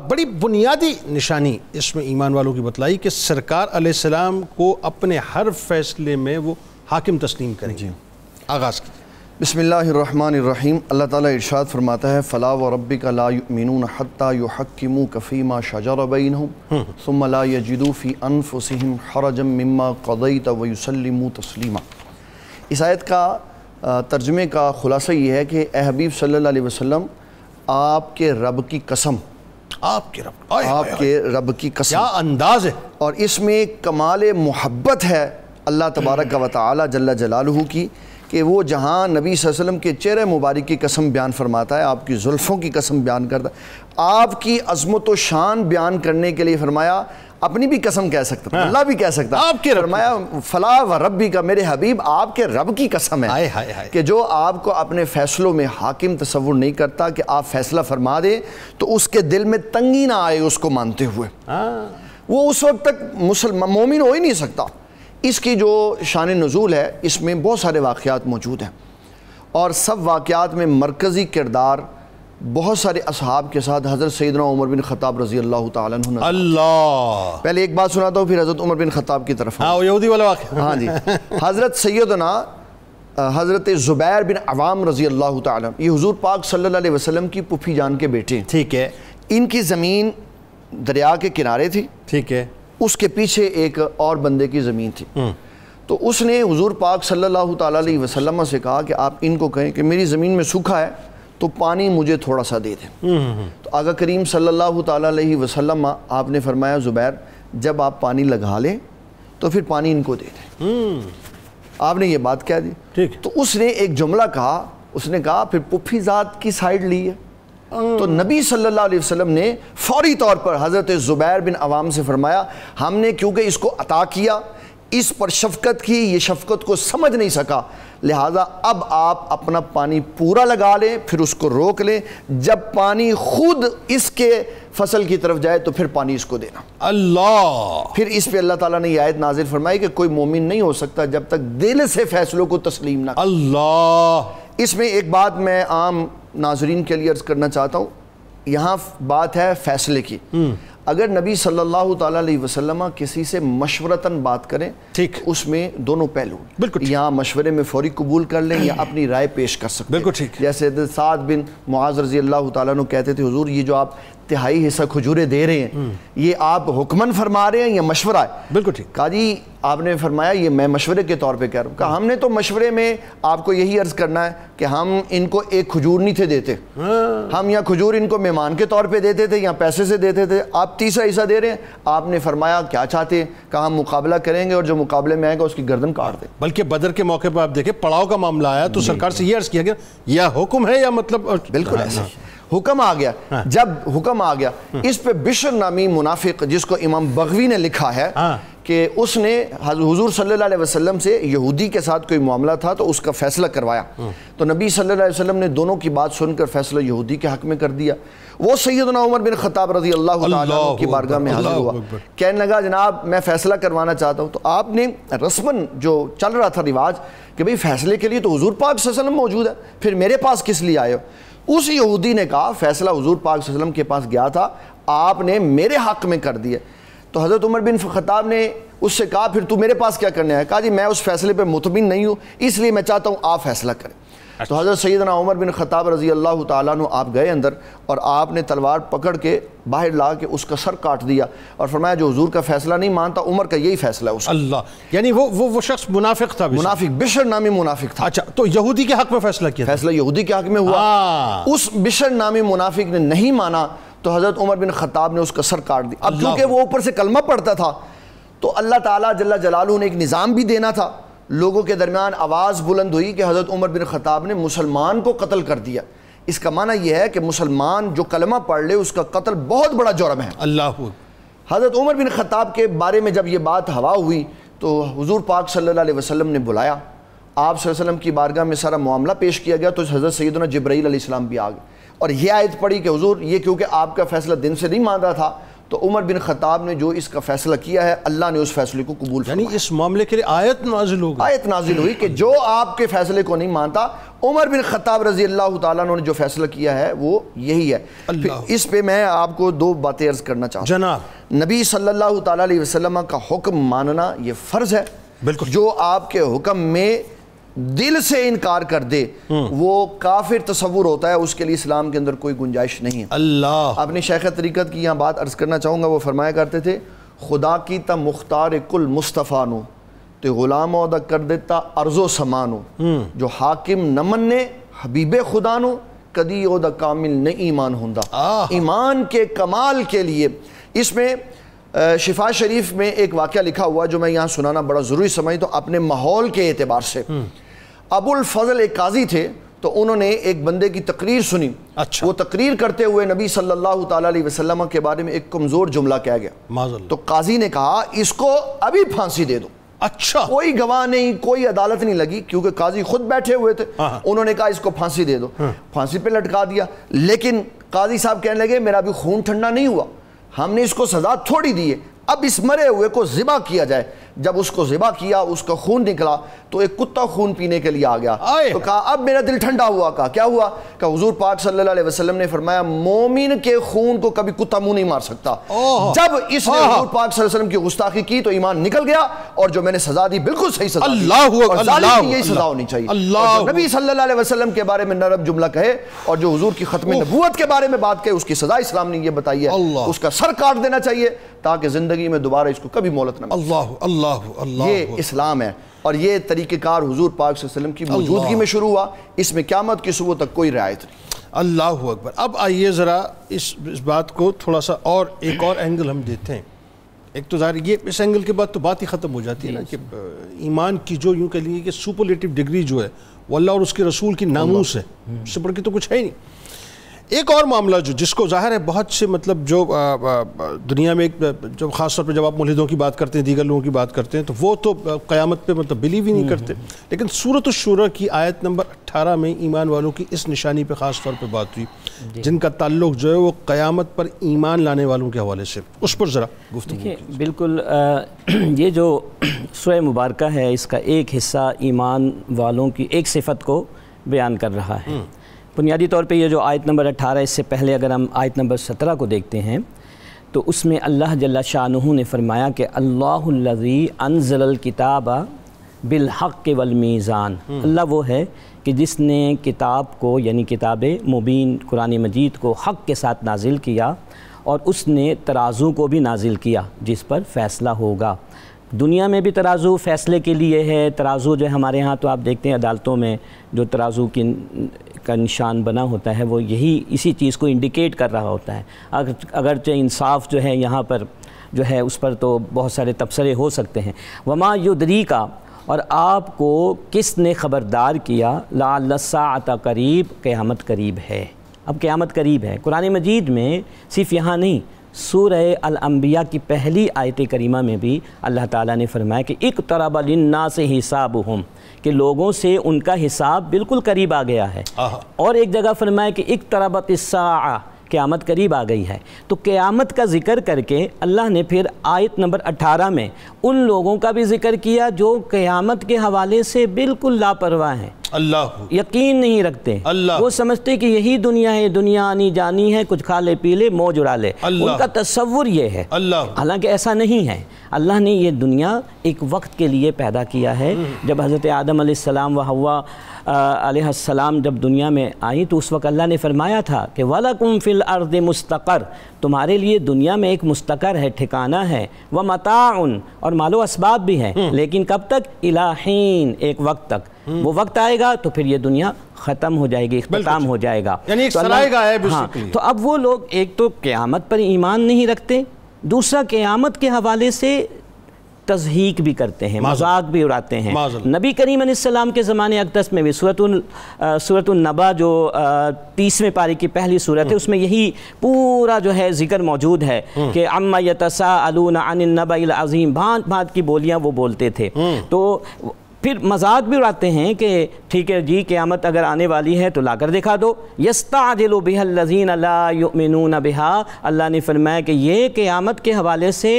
بڑی بنیادی نشانی اس میں ایمان والوں کی بتلائی کہ سرکار علیہ السلام کو اپنے ہر فیصلے میں وہ حاکم تسلیم کریں گے. آغاز کیجیے. بسم اللہ الرحمن الرحیم. اللہ تعالیٰ ارشاد فرماتا ہے فَلَا وَرَبِّكَ لَا يُؤْمِنُونَ حَتَّى يُحَكِّمُوكَ فِي مَا شَجَرَ بَيْنَهُمْ ثُمَّ لَا يَجِدُوا فِي أَنفُسِهِمْ حَرَجًا مِّمَّا قَضَيْتَ وَيُسَلِّمُوا تَسْلِيمًا. اس آیت کا ترجمے کا خلاصہ یہ ہے کہ اے حبیب صلی اللہ علیہ وسلم, آپ کے رب کی قسم, آپ کے رب کی قسم, کیا انداز ہے. اور اس میں کمال محبت ہے اللہ تبارک و تعالی جل جلالہ کی کہ وہ جہاں نبی صلی اللہ علیہ وسلم کے چہرے مبارک کی قسم بیان فرماتا ہے, آپ کی زلفوں کی قسم بیان کرتا ہے, آپ کی عظمت و شان بیان کرنے کے لیے فرمایا اپنی بھی قسم کہہ سکتا ہے, اللہ بھی کہہ سکتا ہے, آپ کے رب, فرمایا فلا و ربی کا, میرے حبیب آپ کے رب کی قسم ہے کہ جو آپ کو اپنے فیصلوں میں حاکم تصور نہیں کرتا کہ آپ فیصلہ فرما دیں تو اس کے دل میں تنگی نہ آئے اس کو مانتے ہوئے. وہ اس وقت تک مومن ہو ہی نہیں سکتا. اس کی جو شان نزول ہے اس میں بہت سارے واقعات موجود ہیں, اور سب واقعات میں مرکزی کردار بہت سارے اصحاب کے ساتھ حضرت سیدنا عمر بن خطاب رضی اللہ تعالیٰ عنہ. اللہ, پہلے ایک بات سناتا ہوں پھر حضرت عمر بن خطاب کی طرف. وہ یہودی والا واقعہ. ہاں جی. حضرت سیدنا حضرت زبیر بن عوام رضی اللہ تعالیٰ, یہ حضور پاک صلی اللہ علیہ وسلم کی پھوپھی جان کے بیٹے ہیں. ٹھیک ہے. ان کی زمین دریا کے کنارے تھی. ٹھیک ہے. اس کے پیچھے ایک اور بندے کی زمین تھی. تو اس نے حضور پاک صلی اللہ تعالیٰ علیہ وسلم سے کہا کہ آپ ان کو کہیں کہ میری زمین میں سوکھا ہے تو پانی مجھے تھوڑا سا دے دیں. تو آقا کریم صلی اللہ تعالیٰ علیہ وسلم آپ نے فرمایا زبیر جب آپ پانی لگا لیں تو پھر پانی ان کو دے دیں. آپ نے یہ بات کہہ دی. تو اس نے ایک جملہ کہا, اس نے کہا پھر پھوپھی ذات کی سائیڈ لی ہے. تو نبی صلی اللہ علیہ وسلم نے فوری طور پر حضرت زبیر بن عوام سے فرمایا ہم نے کیونکہ اس کو عطا کیا, اس پر شفقت کی, یہ شفقت کو سمجھ نہیں سکا, لہٰذا اب آپ اپنا پانی پورا لگا لیں پھر اس کو روک لیں, جب پانی خود اس کے فصل کی طرف جائے تو پھر پانی اس کو دینا. اللہ. پھر اس پہ اللہ تعالیٰ نے یہ آیت نازل فرمائی کہ کوئی مومن نہیں ہو سکتا جب تک دل سے فیصلوں کو تسلیم نہ. اللہ. اس میں ایک بات میں عام ناظرین کے لیے عرض کرنا چاہتا ہوں, یہاں بات ہے فیصلے کی. اگر نبی صلی اللہ تعالیٰ علیہ وسلم کسی سے مشورتاً بات کریں اس میں دونوں پہلو, یہاں مشورے میں فوری قبول کر لیں یا اپنی رائے پیش کر سکتے ہیں. جیسے سعد بن معاذ رضی اللہ تعالیٰ عنہ کہتے تھے حضور یہ جو آپ تہائی حصہ کھجوریں دے رہے ہیں یہ آپ حکمن فرما رہے ہیں یا مشورہ ہے؟ بالکل ٹھیک. کہا جی آپ نے فرمایا یہ میں مشورے کے طور پہ کہہ رہا ہوں. کہا ہم نے تو مشورے میں آپ کو یہی عرض کرنا ہے کہ ہم ان کو ایک کھجور نہیں تھے دیتے, ہم یا کھجور ان کو مہمان کے طور پہ دیتے تھے یا پیسے سے دیتے تھے, آپ تیسرا حصہ دے رہے ہیں. آپ نے فرمایا کیا چاہتے ہیں؟ کہا ہم مقابلہ کریں گے اور جو مقابلے میں آئے گا اس کی گردن کاٹ دیں. بلکہ بدر کے موقع پہ آپ دیکھیں پڑاؤ کا معاملہ آیا تو سرکار سے یہ عرض کیا گیا یا حکم ہے یا مطلب بالکل ایسا حکم آ گیا. جب حکم آ گیا اس پہ بشر نامی منافق جس کو امام بغوی نے لکھا ہے کہ اس نے حضور صلی اللہ علیہ وسلم سے یہودی کے ساتھ کوئی معاملہ تھا تو اس کا فیصلہ کروایا. تو نبی صلی اللہ علیہ وسلم نے دونوں کی بات سن کر فیصلہ یہودی کے حق میں کر دیا. وہ سیدنا عمر بن خطاب رضی اللہ تعالیٰ عنہ کی بارگاہ میں حاضر ہوا, کہنے لگا جناب میں فیصلہ کروانا چاہتا ہوں. تو آپ نے رسماً جو چل رہا تھا رواج کہ بھئی فیصلے کے لیے تو حضور پاک صلی اللہ علیہ وسلم موجود ہے, پھر میرے پاس کس لیے آئے ہو؟ اس یہودی نے کہا فیصلہ حضور پاک صلی اللہ علیہ وسلم کے پاس گیا تھا, آپ نے میرے حق میں کر دیا. تو حضرت عمر بن خطاب نے اس سے کہا پھر تو میرے پاس کیا کرنے آیا؟ کہا جی میں اس فیصلے پہ مطمئن نہیں ہوں اس لیے میں چاہتا ہوں آپ فیصلہ کریں. تو حضرت سیدنا عمر بن خطاب رضی اللہ تعالیٰ عنہ آپ گئے اندر اور آپ نے تلوار پکڑ کے باہر لا کے اس کا سر کاٹ دیا اور فرمایا جو حضور کا فیصلہ نہیں مانتا عمر کا یہی فیصلہ ہے اس کا. اللہ. یعنی وہ شخص منافق تھا, منافق بشر نامی منافق تھا. اچھا تو یہودی کے حق میں فیصلہ کیا؟ فیصلہ یہودی کے حق میں ہوا. اس بشر نامی منافق نے نہیں مانا تو حضرت عمر بن خطاب نے اس کا سر کاٹ دیا. اب کیونکہ وہ اوپر سے کلمہ پڑھتا تھا تو اللہ تعالیٰ جل جلالہ نے ایک نظام بھی دینا تھا. لوگوں کے درمیان آواز بلند ہوئی کہ حضرت عمر بن خطاب نے مسلمان کو قتل کر دیا. اس کا معنی یہ ہے کہ مسلمان جو کلمہ پڑھ لے اس کا قتل بہت بڑا جرم ہے. اللہ. حضرت عمر بن خطاب کے بارے میں جب یہ بات ہوا ہوئی تو حضور پاک صلی اللہ علیہ وسلم نے بلایا آپ صلی اللہ علیہ وسلم کی بارگاہ میں سارا معاملہ پیش کیا گیا تو حضرت سیدنا جبرائیل علیہ السلام بھی آ گئے اور یہ آیت پڑھی کہ حضور یہ کیونکہ آپ کا فیصلہ دن سے نہیں مان رہا تھا تو عمر بن خطاب نے جو اس کا فیصلہ کیا ہے اللہ نے اس فیصلے کو قبول فرمایا. یعنی اس معاملے کے لیے آیت نازل ہو گئی. آیت نازل ہوئی کہ جو آپ کے فیصلے کو نہیں مانتا عمر بن خطاب رضی اللہ تعالیٰ عنہ نے جو فیصلہ کیا ہے وہ یہی ہے. اس پہ میں آپ کو دو باتیں عرض کرنا چاہتا ہوں. جناب نبی صلی اللہ تعالیٰ علیہ وسلم کا حکم ماننا یہ فرض ہے. بالکل. جو آپ کے حکم میں دل سے انکار کر دے وہ کافر تصور ہوتا ہے, اس کے لیے اسلام کے اندر کوئی گنجائش نہیں ہے. اللہ اپنی شیخ طریقت کی یہاں بات عرض کرنا چاہوں گا. وہ فرمایا کرتے تھے خدا کی تا مختار کل مصطفیٰ نو تے غلام عہدہ کر دیتا ارض و سمانو جو حاکم نہ مننے حبیب خدا نو کدی عہدہ کامل نہیں ایمان ہوندا. ایمان کے کمال کے لیے اس میں شفا شریف میں ایک واقعہ لکھا ہوا جو میں یہاں سنانا بڑا ضروری سمجھتا ہوں اپنے ماحول کے اعتبار سے. ابو الفضل ایک قاضی تھے تو انہوں نے ایک بندے کی تقریر سنی. اچھا. وہ تقریر کرتے ہوئے نبی صلی اللہ تعالیٰ علیہ وسلم کے بارے میں ایک کمزور جملہ کہہ گیا. تو قاضی نے کہا اس کو ابھی پھانسی دے دو. اچھا. کوئی گواہ نہیں, کوئی عدالت نہیں لگی کیونکہ قاضی خود بیٹھے ہوئے تھے. انہوں نے کہا اس کو پھانسی دے دو. پھانسی پہ لٹکا دیا. لیکن قاضی صاحب کہنے لگے میرا بھی خون ٹھنڈا نہیں ہوا, ہم نے اس کو سزا تھوڑی دی ہے, اب اس مرے ہوئے کو ذبح کیا جائے. جب اس کو ذبح کیا اس کا خون نکلا تو ایک کتا خون پینے کے لیے آ گیا. تو کہا اب میرا دل ٹھنڈا ہوا. کہا کیا ہوا؟ کہ حضور پاک صلی اللہ علیہ وسلم نے فرمایا مومن کے خون کو کبھی کتا منہ نہیں مار سکتا. جب اس نے حضور پاک صلی اللہ علیہ وسلم کی گستاخی کی تو ایمان نکل گیا اور جو میں نے سزا دی بالکل صحیح سزا دی. اور ظالم کی یہی سزا ہونی چاہیے. نبی صلی اللہ علیہ وسلم کے بارے میں نرم جملہ کہے اور جو حضور کی ختم نبوت کے بارے میں بات کہے اس کی سزا اسلام نے یہ بتائی ہے, اس کا سر کاٹ دینا چاہیے تاکہ زندگی میں دوبارہ اس کو کبھی مہلت نہ ملے. اللہ اللہ اللہ. یہ اسلام ہے اور یہ طریقہ کار حضور پاک صلی اللہ علیہ وسلم کی موجودگی میں شروع ہوا. اس میں قیامت کی صبح تک کوئی رعایت نہیں. اللہ اکبر. اب آئیے ذرا اس بات کو تھوڑا سا اور ایک اور اینگل ہم دیتے ہیں. ایک تو ظاہر یہ اس اینگل کے بعد تو بات ہی ختم ہو جاتی ہے نا کہ ایمان کی جو یوں کہہ لیے کہ سپرلیٹو ڈگری جو ہے وہ اللہ اور اس کے رسول کی ناموس ہے, اس سے بڑھ کے تو کچھ ہے ہی نہیں. ایک اور معاملہ جس کو ظاہر ہے بہت سے مطلب جو دنیا میں جو خاص طور پہ جب آپ ملحدوں کی بات کرتے ہیں دیگر لوگوں کی بات کرتے ہیں تو وہ تو قیامت پہ مطلب بلیو ہی نہیں کرتے. لیکن سورۃ الشورى کی آیت نمبر 18 میں ایمان والوں کی اس نشانی پہ خاص طور پہ بات ہوئی جن کا تعلق جو ہے وہ قیامت پر ایمان لانے والوں کے حوالے سے, اس پر ذرا گفتگو. بالکل یہ جو سورہ مبارکہ ہے اس کا ایک حصہ ایمان والوں کی ایک صفت کو بیان کر رہا ہے. بنیادی طور پہ یہ جو آیت نمبر 18 اس سے پہلے اگر ہم آیت نمبر 17 کو دیکھتے ہیں تو اس میں اللہ جل شانہ نے فرمایا کہ اللہ الذی انزل الکتاب بالحق والمیزان. اللہ وہ ہے کہ جس نے کتاب کو یعنی کتاب مبین قرآن مجید کو حق کے ساتھ نازل کیا اور اس نے ترازو کو بھی نازل کیا جس پر فیصلہ ہوگا. دنیا میں بھی ترازو فیصلے کے لیے ہے. ترازو جو ہے ہمارے ہاں تو آپ دیکھتے ہیں عدالتوں میں جو ترازو کا نشان بنا ہوتا ہے وہ یہی اسی چیز کو انڈیکیٹ کر رہا ہوتا ہے. اگرچہ انصاف جو ہے یہاں پر جو ہے اس پر تو بہت سارے تبصرے ہو سکتے ہیں. وما یدریکا, اور آپ کو کس نے خبردار کیا, لعل الساعۃ قریب, قیامت قریب ہے. اب قیامت قریب ہے. قرآن مجید میں صرف یہاں نہیں سورہ الانبیاء کی پہلی آیت کریمہ میں بھی اللہ تعالیٰ نے فرمایا کہ اقترب للناس حسابہم, کہ لوگوں سے ان کا حساب بالکل قریب آ گیا ہے. اور ایک جگہ فرمایا کہ اقتربت الساعہ, قیامت قریب آ گئی ہے. تو قیامت کا ذکر کر کے اللہ نے پھر آیت نمبر 18 میں ان لوگوں کا بھی ذکر کیا جو قیامت کے حوالے سے بالکل لاپرواہ ہیں, اللہ یقین نہیں رکھتے. وہ سمجھتے کہ یہی دنیا ہے, دنیا آنی جانی ہے, کچھ کھا لے پی لے موج اڑا لے. ان کا تصور یہ ہے, حالانکہ ایسا نہیں ہے. اللہ نے یہ دنیا ایک وقت کے لیے پیدا کیا ہے. جب حضرت آدم علیہ السلام و حوا علیہ السلام جب دنیا میں آئیں تو اس وقت اللہ نے فرمایا تھا کہ وَلَكُمْ فِي الْأَرْضِ مُسْتَقَرْ, تمہارے لیے دنیا میں ایک مستقر ہے, ٹھکانہ ہے. وَمَتَاعٌ, اور مال و اسباب بھی ہیں, لیکن کب تک؟ إِلَىٰ حِينٍ, ایک وقت تک. وہ وقت آئے گا تو پھر یہ دنیا ختم ہو جائے گی, اختتام ہو جائے گا. یعنی ایک سرائے گاہ ہے بیسیکلی. تو اب وہ لوگ ایک تو قیامت پر ایمان نہیں رکھتے, دوسرا قیامت کے حوالے سے تضحیک بھی کرتے ہیں, مذاق بھی اڑاتے ہیں. نبی کریم علیہ السلام کے زمانے اقدس میں بھی سورۃ النبا جو 30ویں پارے کی پہلی سورت ہے اس میں یہی پورا جو ہے ذکر موجود ہے کہ عما یتساءلون عن النبأ العظیم, بھانت بھانت کی بولیاں وہ بولتے تھے. تو پھر مذاق بھی اڑاتے ہیں کہ ٹھیک ہے جی قیامت اگر آنے والی ہے تو لا کر دکھا دو. یستعجل بها الذین لا یؤمنون بها, اللہ نے فرمایا کہ یہ قیامت کے حوالے سے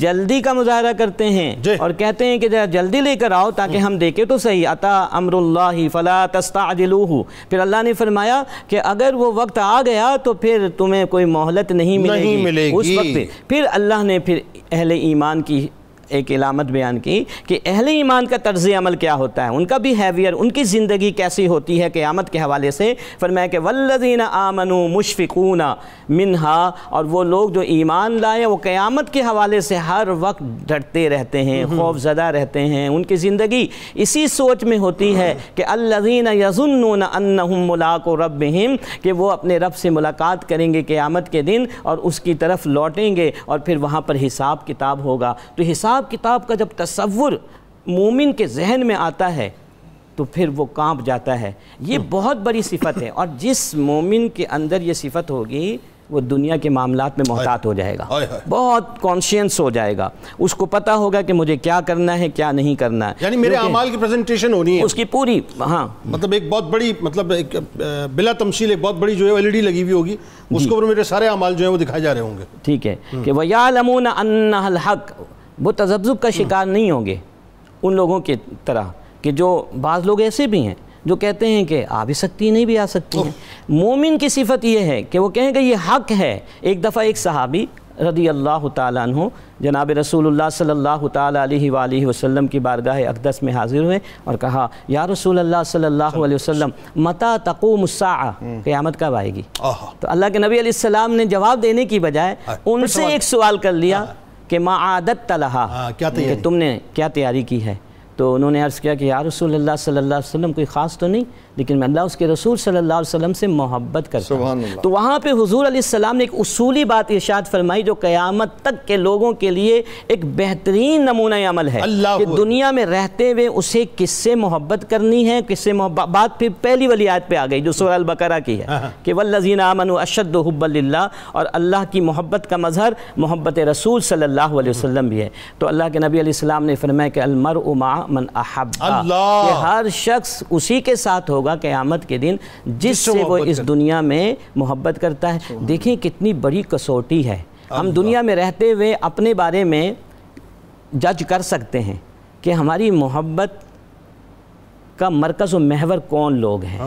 جلدی کا مظاہرہ کرتے ہیں اور کہتے ہیں کہ جلدی لے کر آؤ تاکہ ہم دیکھیں تو صحیح. اتا امر اللہ فلا تستعجلوه, پھر اللہ نے فرمایا کہ اگر وہ وقت آ گیا تو پھر تمہیں کوئی مہلت نہیں ملے گی اس وقت. پھر اللہ نے پھر اہل ایمان کی ایک علامت بیان کی کہ اہل ایمان کا طرز عمل کیا ہوتا ہے, ان کا بیہیویئر, ان کی زندگی کیسی ہوتی ہے قیامت کے حوالے سے. فرمایا کہ والذین آمنوا مشفقون منہا, اور وہ لوگ جو ایمان لائے وہ قیامت کے حوالے سے ہر وقت ڈرتے رہتے ہیں, خوف زدہ رہتے ہیں. ان کی زندگی اسی سوچ میں ہوتی ہے کہ الذین یظنون انہم ملاقو ربہم, کہ وہ اپنے رب سے ملاقات کریں گے قیامت کے دن اور اس کی طرف لوٹیں گے اور پھر وہاں پر حساب کتاب ہوگا. تو حساب کتاب کا جب تصور مومن کے ذہن میں آتا ہے تو پھر وہ کانپ جاتا ہے. یہ بہت بڑی صفت ہے, اور جس مومن کے اندر یہ صفت ہوگی وہ دنیا کے معاملات میں محتاط ہو جائے گا, بہت کانشینس ہو جائے گا, اس کو پتہ ہوگا کہ مجھے کیا کرنا ہے کیا نہیں کرنا ہے. یعنی میرے اعمال کی پریزنٹیشن ہونی ہے اس کی پوری, ہاں مطلب ایک بہت بڑی, مطلب ایک بلا تمثیل ایک بہت بڑی جو ہے LED لگی ہوئی ہوگی, اس کے اوپر میرے سارے اعمال جو ہیں وہ دکھائے جا رہے ہوں گے. ٹھیک ہے کہ وَيَعْلَمُونَ أَنَّهَا الْحَقُّ, وہ تذبذب کا شکار نہیں ہوں گے ان لوگوں کی طرح کہ جو بعض لوگ ایسے بھی ہیں جو کہتے ہیں کہ آ بھی سکتی نہیں بھی آ سکتی ہیں. مومن کی صفت یہ ہے کہ وہ کہیں کہ یہ حق ہے. ایک دفعہ ایک صحابی رضی اللہ تعالیٰ عنہ جناب رسول اللہ صلی اللہ تعالیٰ علیہ وآلہ وسلم کی بارگاہ اقدس میں حاضر ہوئے اور کہا یا رسول اللہ صلی اللہ علیہ وسلم متى تقوم الساعہ, قیامت کب آئے گی؟ تو اللہ کے نبی علیہ السلام نے جواب دینے کی بجائے ان سے ایک سوال کر لیا کہ ما عادت لہا, کہ تم نے کیا تیاری کی ہے. تو انہوں نے عرض کیا کہ یا رسول اللہ صلی اللہ علیہ وسلم کوئی خاص تو نہیں, لیکن میں اللہ اس کے رسول صلی اللہ علیہ وسلم سے محبت کرتا ہوں. تو وہاں پہ حضور علیہ السلام نے ایک اصولی بات ارشاد فرمائی جو قیامت تک کے لوگوں کے لیے ایک بہترین نمونہ عمل ہے کہ دنیا میں رہتے ہوئے اسے کس سے محبت کرنی ہے, کس سے محبت. بات پھر پہلی والی آیت پہ آ گئی جو سورہ البقرہ کی ہے کہ والذین آمنوا اشد حبا للہ, اور اللہ کی محبت کا مظہر محبت رسول صلی اللہ علیہ وسلم بھی ہے. تو اللہ کے نبی علیہ السلام نے فرمایا کہ المرء مع من احب, کہ ہر شخص اسی کے ساتھ ہوگا قیامت کے دن جس سے وہ اس دنیا میں محبت کرتا ہے. دیکھیں کتنی بڑی کسوٹی ہے. ہم دنیا میں رہتے ہوئے اپنے بارے میں جج کر سکتے ہیں کہ ہماری محبت کا مرکز و محور کون لوگ ہیں,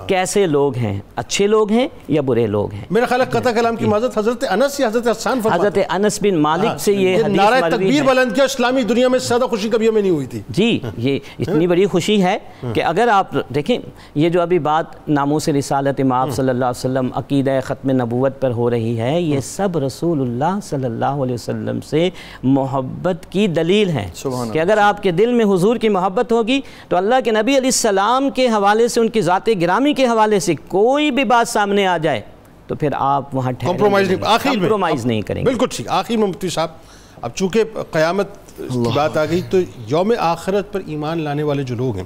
کیسے لوگ ہیں, اچھے لوگ ہیں یا برے لوگ ہیں. میرا خیال ہے قطع کلام کی معذرت حضرت انس یا حضرت حسان فرماتے ہیں, حضرت انس بن مالک سے یہ حدیث نعرہ مروی تکبیر ہے. بلند کیا, اسلامی دنیا میں زیادہ خوشی کبھی ہمیں نہیں ہوئی تھی. جی یہ اتنی بڑی خوشی ہے کہ اگر آپ دیکھیں یہ جو ابھی بات ناموس رسالت مآب صلی اللہ علیہ وسلم عقیدہ ختم نبوت پر ہو رہی ہے, یہ سب رسول اللہ صلی اللہ علیہ وسلم سے محبت کی دلیل ہے کہ اگر آپ کے دل میں حضور کی محبت ہوگی تو اللہ کے نبی علیہ السلام کے حوالے سے, ان کی ذات گرامی کے حوالے سے کوئی بھی بات سامنے آ جائے تو پھر آپ وہاں کمپرومائز نہیں کریں گے. بالکل ٹھیک. آخر میں مفتی صاحب, اب چونکہ قیامت کی بات آ گئی تو یوم آخرت پر ایمان لانے والے جو لوگ ہیں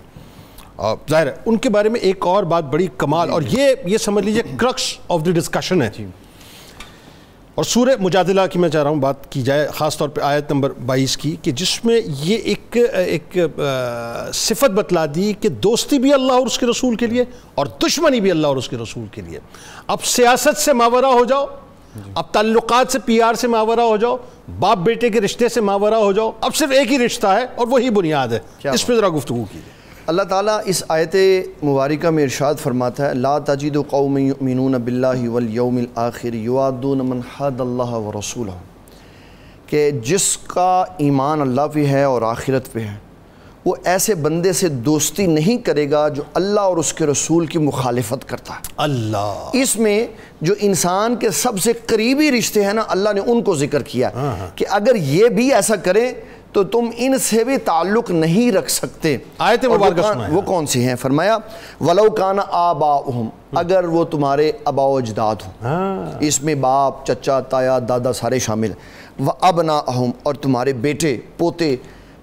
ظاہر ہے ان کے بارے میں ایک اور بات بڑی کمال, اور یہ سمجھ لیجئے کرکس آف دی ڈسکشن ہے. اور سورہ مجادلہ کی میں چاہ رہا ہوں بات کی جائے, خاص طور پہ آیت نمبر 22 کی, کہ جس میں یہ ایک صفت بتلا دی کہ دوستی بھی اللہ اور اس کے رسول کے لیے اور دشمنی بھی اللہ اور اس کے رسول کے لیے. اب سیاست سے ماورا ہو جاؤ, اب تعلقات سے PR سے ماورا ہو جاؤ, باپ بیٹے کے رشتے سے ماورا ہو جاؤ, اب صرف ایک ہی رشتہ ہے اور وہی بنیاد ہے. اس پہ ذرا گفتگو کیجیے. اللہ تعالیٰ اس آیت مبارکہ میں ارشاد فرماتا ہے لا تجد قوم یؤمنون باللہ والیوم الآخر یوادون من حاد اللہ ورسولہ, کہ جس کا ایمان اللہ پہ ہے اور آخرت پہ ہے وہ ایسے بندے سے دوستی نہیں کرے گا جو اللہ اور اس کے رسول کی مخالفت کرتا ہے. اللہ اس میں جو انسان کے سب سے قریبی رشتے ہیں نا, اللہ نے ان کو ذکر کیا کہ اگر یہ بھی ایسا کریں تو تم ان سے بھی تعلق نہیں رکھ سکتے. آیت مبارکہ وہ کون سی ہیں؟ فرمایا وَلَوْ كَانَ آبَاؤُهُمْ, اگر وہ تمہارے آبا و اجداد ہوں, اس میں باپ, چچا, تایا, دادا سارے شامل ہیں. وَأَبْنَاءُهُمْ, اور تمہارے بیٹے, پوتے,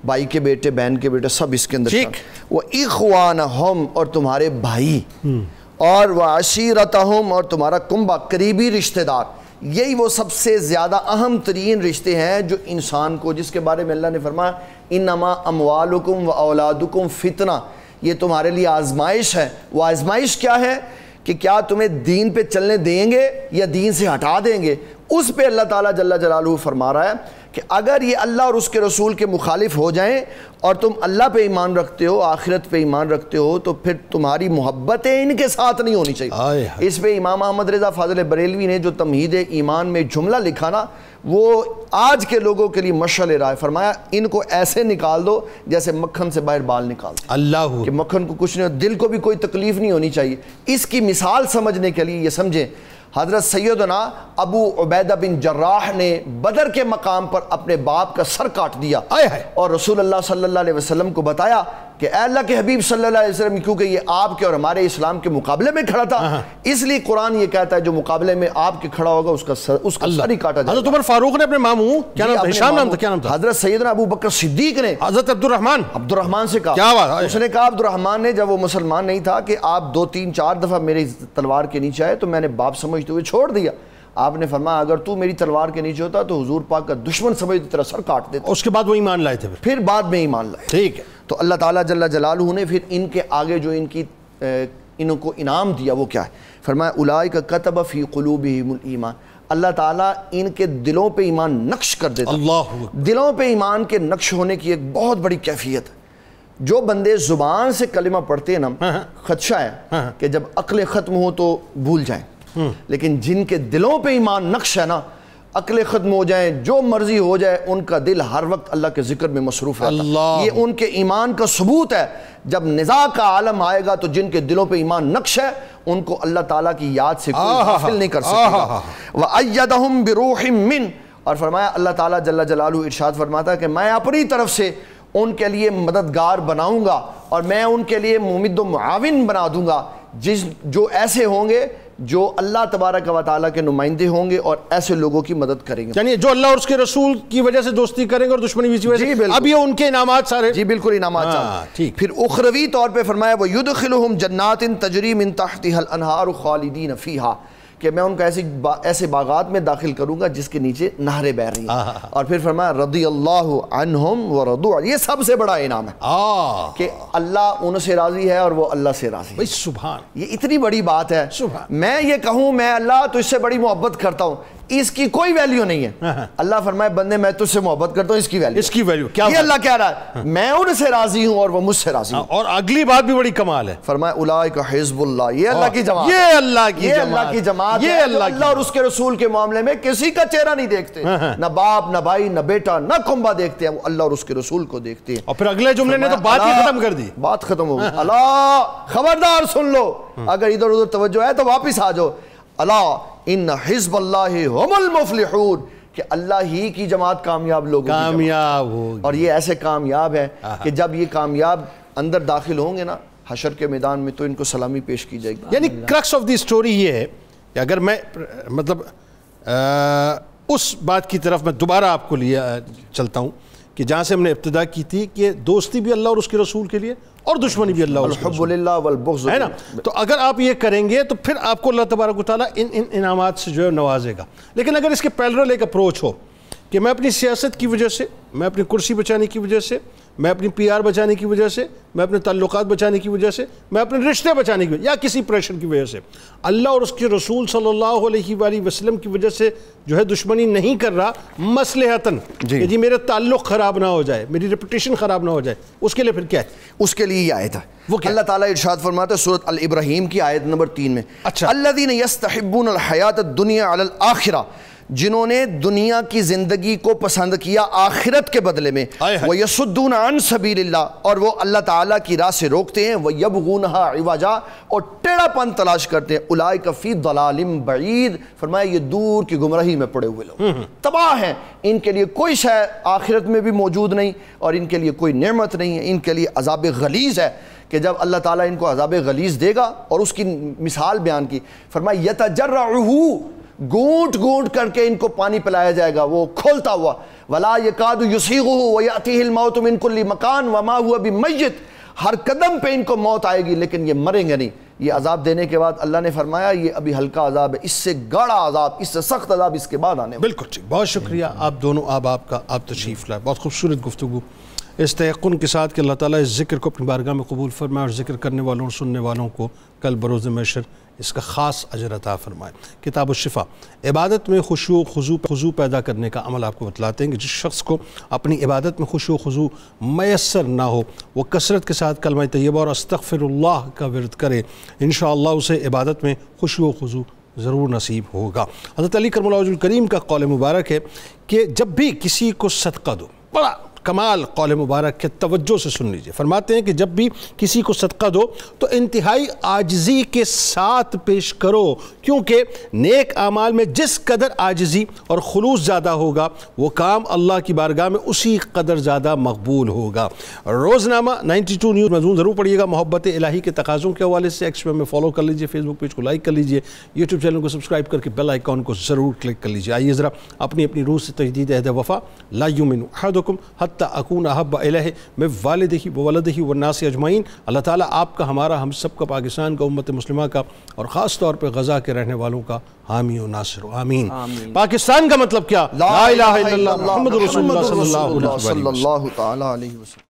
بھائی کے بیٹے, بہن کے بیٹے, سب اس کے اندر شامل. وَإِخْوَانَهُمْ, اور تمہارے بھائی, اور وَعَشِيرَتَهُمْ, اور تمہارا کنبہ, قریبی رشتہ دار. یہی وہ سب سے زیادہ اہم ترین رشتے ہیں جو انسان کو, جس کے بارے میں اللہ نے فرمایا انما اموالکم و اولادکم فتنہ، یہ تمہارے لیے آزمائش ہے۔ وہ آزمائش کیا ہے کہ کیا تمہیں دین پہ چلنے دیں گے یا دین سے ہٹا دیں گے۔ اس پہ اللہ تعالیٰ جل جلالہ فرما رہا ہے کہ اگر یہ اللہ اور اس کے رسول کے مخالف ہو جائیں اور تم اللہ پہ ایمان رکھتے ہو، آخرت پہ ایمان رکھتے ہو، تو پھر تمہاری محبتیں ان کے ساتھ نہیں ہونی چاہیے۔ اس پہ امام احمد رضا فاضل بریلوی نے جو تمہید ایمان میں جملہ لکھا نا، وہ آج کے لوگوں کے لیے مشعل راہ، فرمایا ان کو ایسے نکال دو جیسے مکھن سے باہر بال نکال دو، اللہ، کہ مکھن کو کچھ نہیں، دل کو بھی کوئی تکلیف نہیں ہونی چاہیے۔ اس کی مثال سمجھنے کے لیے یہ سمجھیں، حضرت سیدنا ابو عبیدہ بن جراح نے بدر کے مقام پر اپنے باپ کا سر کاٹ دیا اور رسول اللہ صلی اللہ علیہ وسلم کو بتایا کہ اے اللہ کے حبیب صلی اللہ علیہ وسلم، کیونکہ یہ آپ کے اور ہمارے اسلام کے مقابلے میں کھڑا تھا، اس لیے قرآن یہ کہتا ہے جو مقابلے میں آپ کے کھڑا ہوگا اس کا سر ہی کاٹا جائے گا۔ حضرت عمر فاروق نے اپنے ماموں کیا نام تھا؟ ہشام نام تھا، کیا نام تھا؟ حضرت سیدنا ابو بکر صدیق نے حضرت عبد الرحمن سے کہا، کیا بات، اس نے کہا عبد الرحمن نے، جب وہ مسلمان نہیں تھا، کہ آپ 2 3 4 دفعہ میری تلوار کے نیچے آئے تو میں نے باپ سمجھتے ہوئے چھوڑ دیا۔ آپ نے فرمایا اگر تو میری تلوار کے نیچے ہوتا تو حضور پاک کا دشمن سمجھتے تیرا سر کاٹ دیتا۔ اس کے بعد وہ ایمان لائے تھے، پھر بعد میں ایمان لائے۔ ٹھیک ہے، تو اللہ تعالیٰ جل جلالہ نے پھر ان کے آگے جو ان کو انعام دیا وہ کیا ہے؟ فرمایا اولئک کتب فی قلوبہم الایمان، اللہ تعالیٰ ان کے دلوں پہ ایمان نقش کر دیتا۔ اللہ، دلوں پہ ایمان کے نقش ہونے کی ایک بہت بڑی کیفیت ہے۔ جو بندے زبان سے کلمہ پڑھتے ہیں نا، خدشہ ہے کہ جب عقل ختم ہو تو بھول جائیں، لیکن جن کے دلوں پہ ایمان نقش ہے نا، عقل ختم ہو جائیں، جو مرضی ہو جائے، ان کا دل ہر وقت اللہ کے ذکر میں مصروف رہتا ہے۔ یہ ان کے ایمان کا ثبوت ہے۔ جب نزاع کا عالم آئے گا تو جن کے دلوں پہ ایمان نقش ہے ان کو اللہ تعالیٰ کی یاد سے کوئی غافل نہیں کر سکے گا۔ وَأَيَّدَهُمْ بِرُوحٍ مِّنْ، اور فرمایا اللہ تعالیٰ جل جلالہ ارشاد فرماتا ہے کہ میں اپنی طرف سے ان کے لیے مددگار بناؤں گا اور میں ان کے لیے ممد و معاون بنا دوں گا، جو ایسے ہوں گے جو اللہ تبارک و تعالیٰ کے نمائندے ہوں گے اور ایسے لوگوں کی مدد کریں گے، یعنی جو اللہ اور اس کے رسول کی وجہ سے دوستی کریں گے اور دشمنی بھی اسی وجہ سے۔ اب یہ ان کے انعامات سارے، جی بالکل انعامات سارے۔ پھر اخروی طور پہ فرمایا وَيُدْخِلُهُمْ جَنَّاتٍ تَجْرِي مِن تَحْتِهَا الْأَنْهَارُ خَالِدِينَ فِيهَا، کہ میں ان کو ایسے باغات میں داخل کروں گا جس کے نیچے نہریں بہہ رہی ہیں۔ اور پھر فرمایا رضی اللہ عنہم ورضوا، یہ سب سے بڑا انعام ہے کہ اللہ ان سے راضی ہے اور وہ اللہ سے راضی ہے۔ سبحان، یہ اتنی بڑی بات ہے۔ میں یہ کہوں میں اللہ تجھ سے بڑی محبت کرتا ہوں، اس کی کوئی ویلیو نہیں ہے۔ اللہ فرمائے بندے میں تجھ سے محبت کرتا ہوں، اس کی ویلیو کیا؟ یہ اللہ کہہ رہا ہے میں ان سے راضی ہوں اور وہ مجھ سے راضی ہوں۔ اور اگلی بات بھی بڑی کمال ہے، فرمایا اولئک حزب اللہ، یہ اللہ کی جماعت، یہ اللہ کی جماعت ہے جو اللہ اور اس کے رسول کے معاملے میں کسی کا چہرہ نہیں دیکھتے، نہ باپ نہ بھائی نہ بیٹا نہ کنبا دیکھتے ہیں، وہ اللہ اور اس کے رسول کو دیکھتے ہیں۔ اور پھر اگلے جملے نے تو بات ہی ختم کر دی، بات ختم ہو گئی۔ اللہ خبردار سن لو، اگر ادھر ادھر توجہ ہے تو واپس آ جاؤ۔ اللہ ان حزب اللہ هم المفلحون، کہ اللہ ہی کی جماعت کامیاب لوگوں کی کامیاب ہوگی، اور یہ ایسے کامیاب ہے کہ جب یہ کامیاب اندر داخل ہوں گے نا حشر کے میدان میں تو ان کو سلامی پیش کی جائے گی۔ یعنی کرکس آف دی سٹوری یہ ہے کہ اگر میں مطلب اس بات کی طرف میں دوبارہ آپ کو لیا چلتا ہوں کہ جہاں سے ہم نے ابتدا کی تھی کہ دوستی بھی اللہ اور اس کے رسول کے لیے اور دشمنی بھی اللہ اور اس کے رسول للہ والبغض، ہے نا؟ تو اگر آپ یہ کریں گے تو پھر آپ کو اللہ تبارک و تعالیٰ ان انعامات سے جو ہے نوازے گا۔ لیکن اگر اس کے پیرلل ایک اپروچ ہو کہ میں اپنی سیاست کی وجہ سے، میں اپنی کرسی بچانے کی وجہ سے، میں اپنی پی آر بچانے کی وجہ سے، میں اپنے تعلقات بچانے کی وجہ سے، میں اپنے رشتے بچانے کی وجہ یا کسی پریشر کی وجہ سے اللہ اور اس کے رسول صلی اللہ علیہ وآلہ وسلم کی وجہ سے جو ہے دشمنی نہیں کر رہا مصلحتاً، کہ جی میرے تعلق خراب نہ ہو جائے، میری ریپوٹیشن خراب نہ ہو جائے، اس کے لیے پھر کیا ہے؟ اس کے لیے یہ آیت ہے، اللہ تعالیٰ ارشاد فرماتا ہے سورۃ الابراہیم کی آیت نمبر 3 میں، الذین یستحبون الحیاۃ الدنیا علی الآخرہ، جنہوں نے دنیا کی زندگی کو پسند کیا آخرت کے بدلے میں، وَيَصُدُّونَ عَنْ سَبِيلِ اللَّهِ، اور وہ اللہ تعالیٰ کی راہ سے روکتے ہیں، وَيَبْغُونَهَا عِوَجًا، اور ٹیڑھا پن تلاش کرتے ہیں، أُولَئِكَ فِي ضَلَالٍ بَعِيدٍ، فرمایا یہ دور کی گمراہی میں پڑے ہوئے لوگ تباہ ہیں، ان کے لیے کوئی شے آخرت میں بھی موجود نہیں اور ان کے لیے کوئی نعمت نہیں ہے، ان کے لیے عذاب غلیظ ہے کہ جب اللہ تعالیٰ ان کو عذاب غلیظ دے گا۔ اور اس کی مثال بیان کی، فرمایا يَتَجَرَّعُهُ، گونٹ گونٹ کر کے ان کو پانی پلایا جائے گا، وہ کھولتا ہوا، وَلَا يَكَادُ يُسِيغُهُ وَيَأْتِيهِ الْمَوْتُ مِنْ كُلِّ مَكَانٍ وَمَا هُوَ بِمَيِّتٍ، ہر قدم پہ ان کو موت آئے گی لیکن یہ مریں گے نہیں۔ یہ عذاب دینے کے بعد اللہ نے فرمایا یہ ابھی ہلکا عذاب ہے، اس سے گاڑا عذاب، اس سے سخت عذاب اس کے بعد آنے والا۔ بالکل ٹھیک، بہت شکریہ آپ دونوں آپ کا آپ تشریف لائے، بہت خوبصورت گفتگو۔ اس تیقن کے ساتھ کہ اللہ تعالیٰ اس ذکر کو اپنی بارگاہ میں قبول فرمائے اور ذکر کرنے والوں اور سننے والوں کو کل بروز محشر اس کا خاص اجر عطا فرمائے۔ کتاب الشفا عبادت میں خشوع و خضوع پیدا کرنے کا عمل آپ کو بتلاتے ہیں کہ جس شخص کو اپنی عبادت میں خشوع و خضوع میسر نہ ہو وہ کثرت کے ساتھ کلمہ طیبہ اور استغفر اللہ کا ورد کرے، انشاءاللہ اسے عبادت میں خشوع و خضوع ضرور نصیب ہوگا۔ حضرت علی کرم اللہ وجہہ الکریم کا قول مبارک ہے کہ جب بھی کسی کو صدقہ دو، بڑا کمال قول مبارک کے توجہ سے سن لیجئے، فرماتے ہیں کہ جب بھی کسی کو صدقہ دو تو انتہائی عاجزی کے ساتھ پیش کرو، کیونکہ نیک اعمال میں جس قدر عاجزی اور خلوص زیادہ ہوگا وہ کام اللہ کی بارگاہ میں اسی قدر زیادہ مقبول ہوگا۔ روزنامہ 92 نیوز مضمون ضرور پڑھیے گا۔ محبت الہی کے تقاضوں کے حوالے سے ایکس میں فالو کر لیجئے، فیس بک پیج کو لائک کر لیجئے، یوٹیوب چینل کو سبسکرائب کر کے بیل آئیکن کو ضرور کلک کر لیجئے۔ آئیے ذرا اپنی روح سے تجدید عہد وفا، لا یؤمن احدکم حتی اکون احب الیہ من والدہ وولدہ والناس اجمعین۔ اللہ تعالیٰ آپ کا، ہمارا، ہم سب کا، پاکستان کا، امت مسلمہ کا اور خاص طور پہ غزہ کے رہنے والوں کا حامی و ناصر و آمین۔ پاکستان کا مطلب کیا؟ لا الہ الا اللہ محمد رسول اللہ صلی اللہ علیہ وسلم۔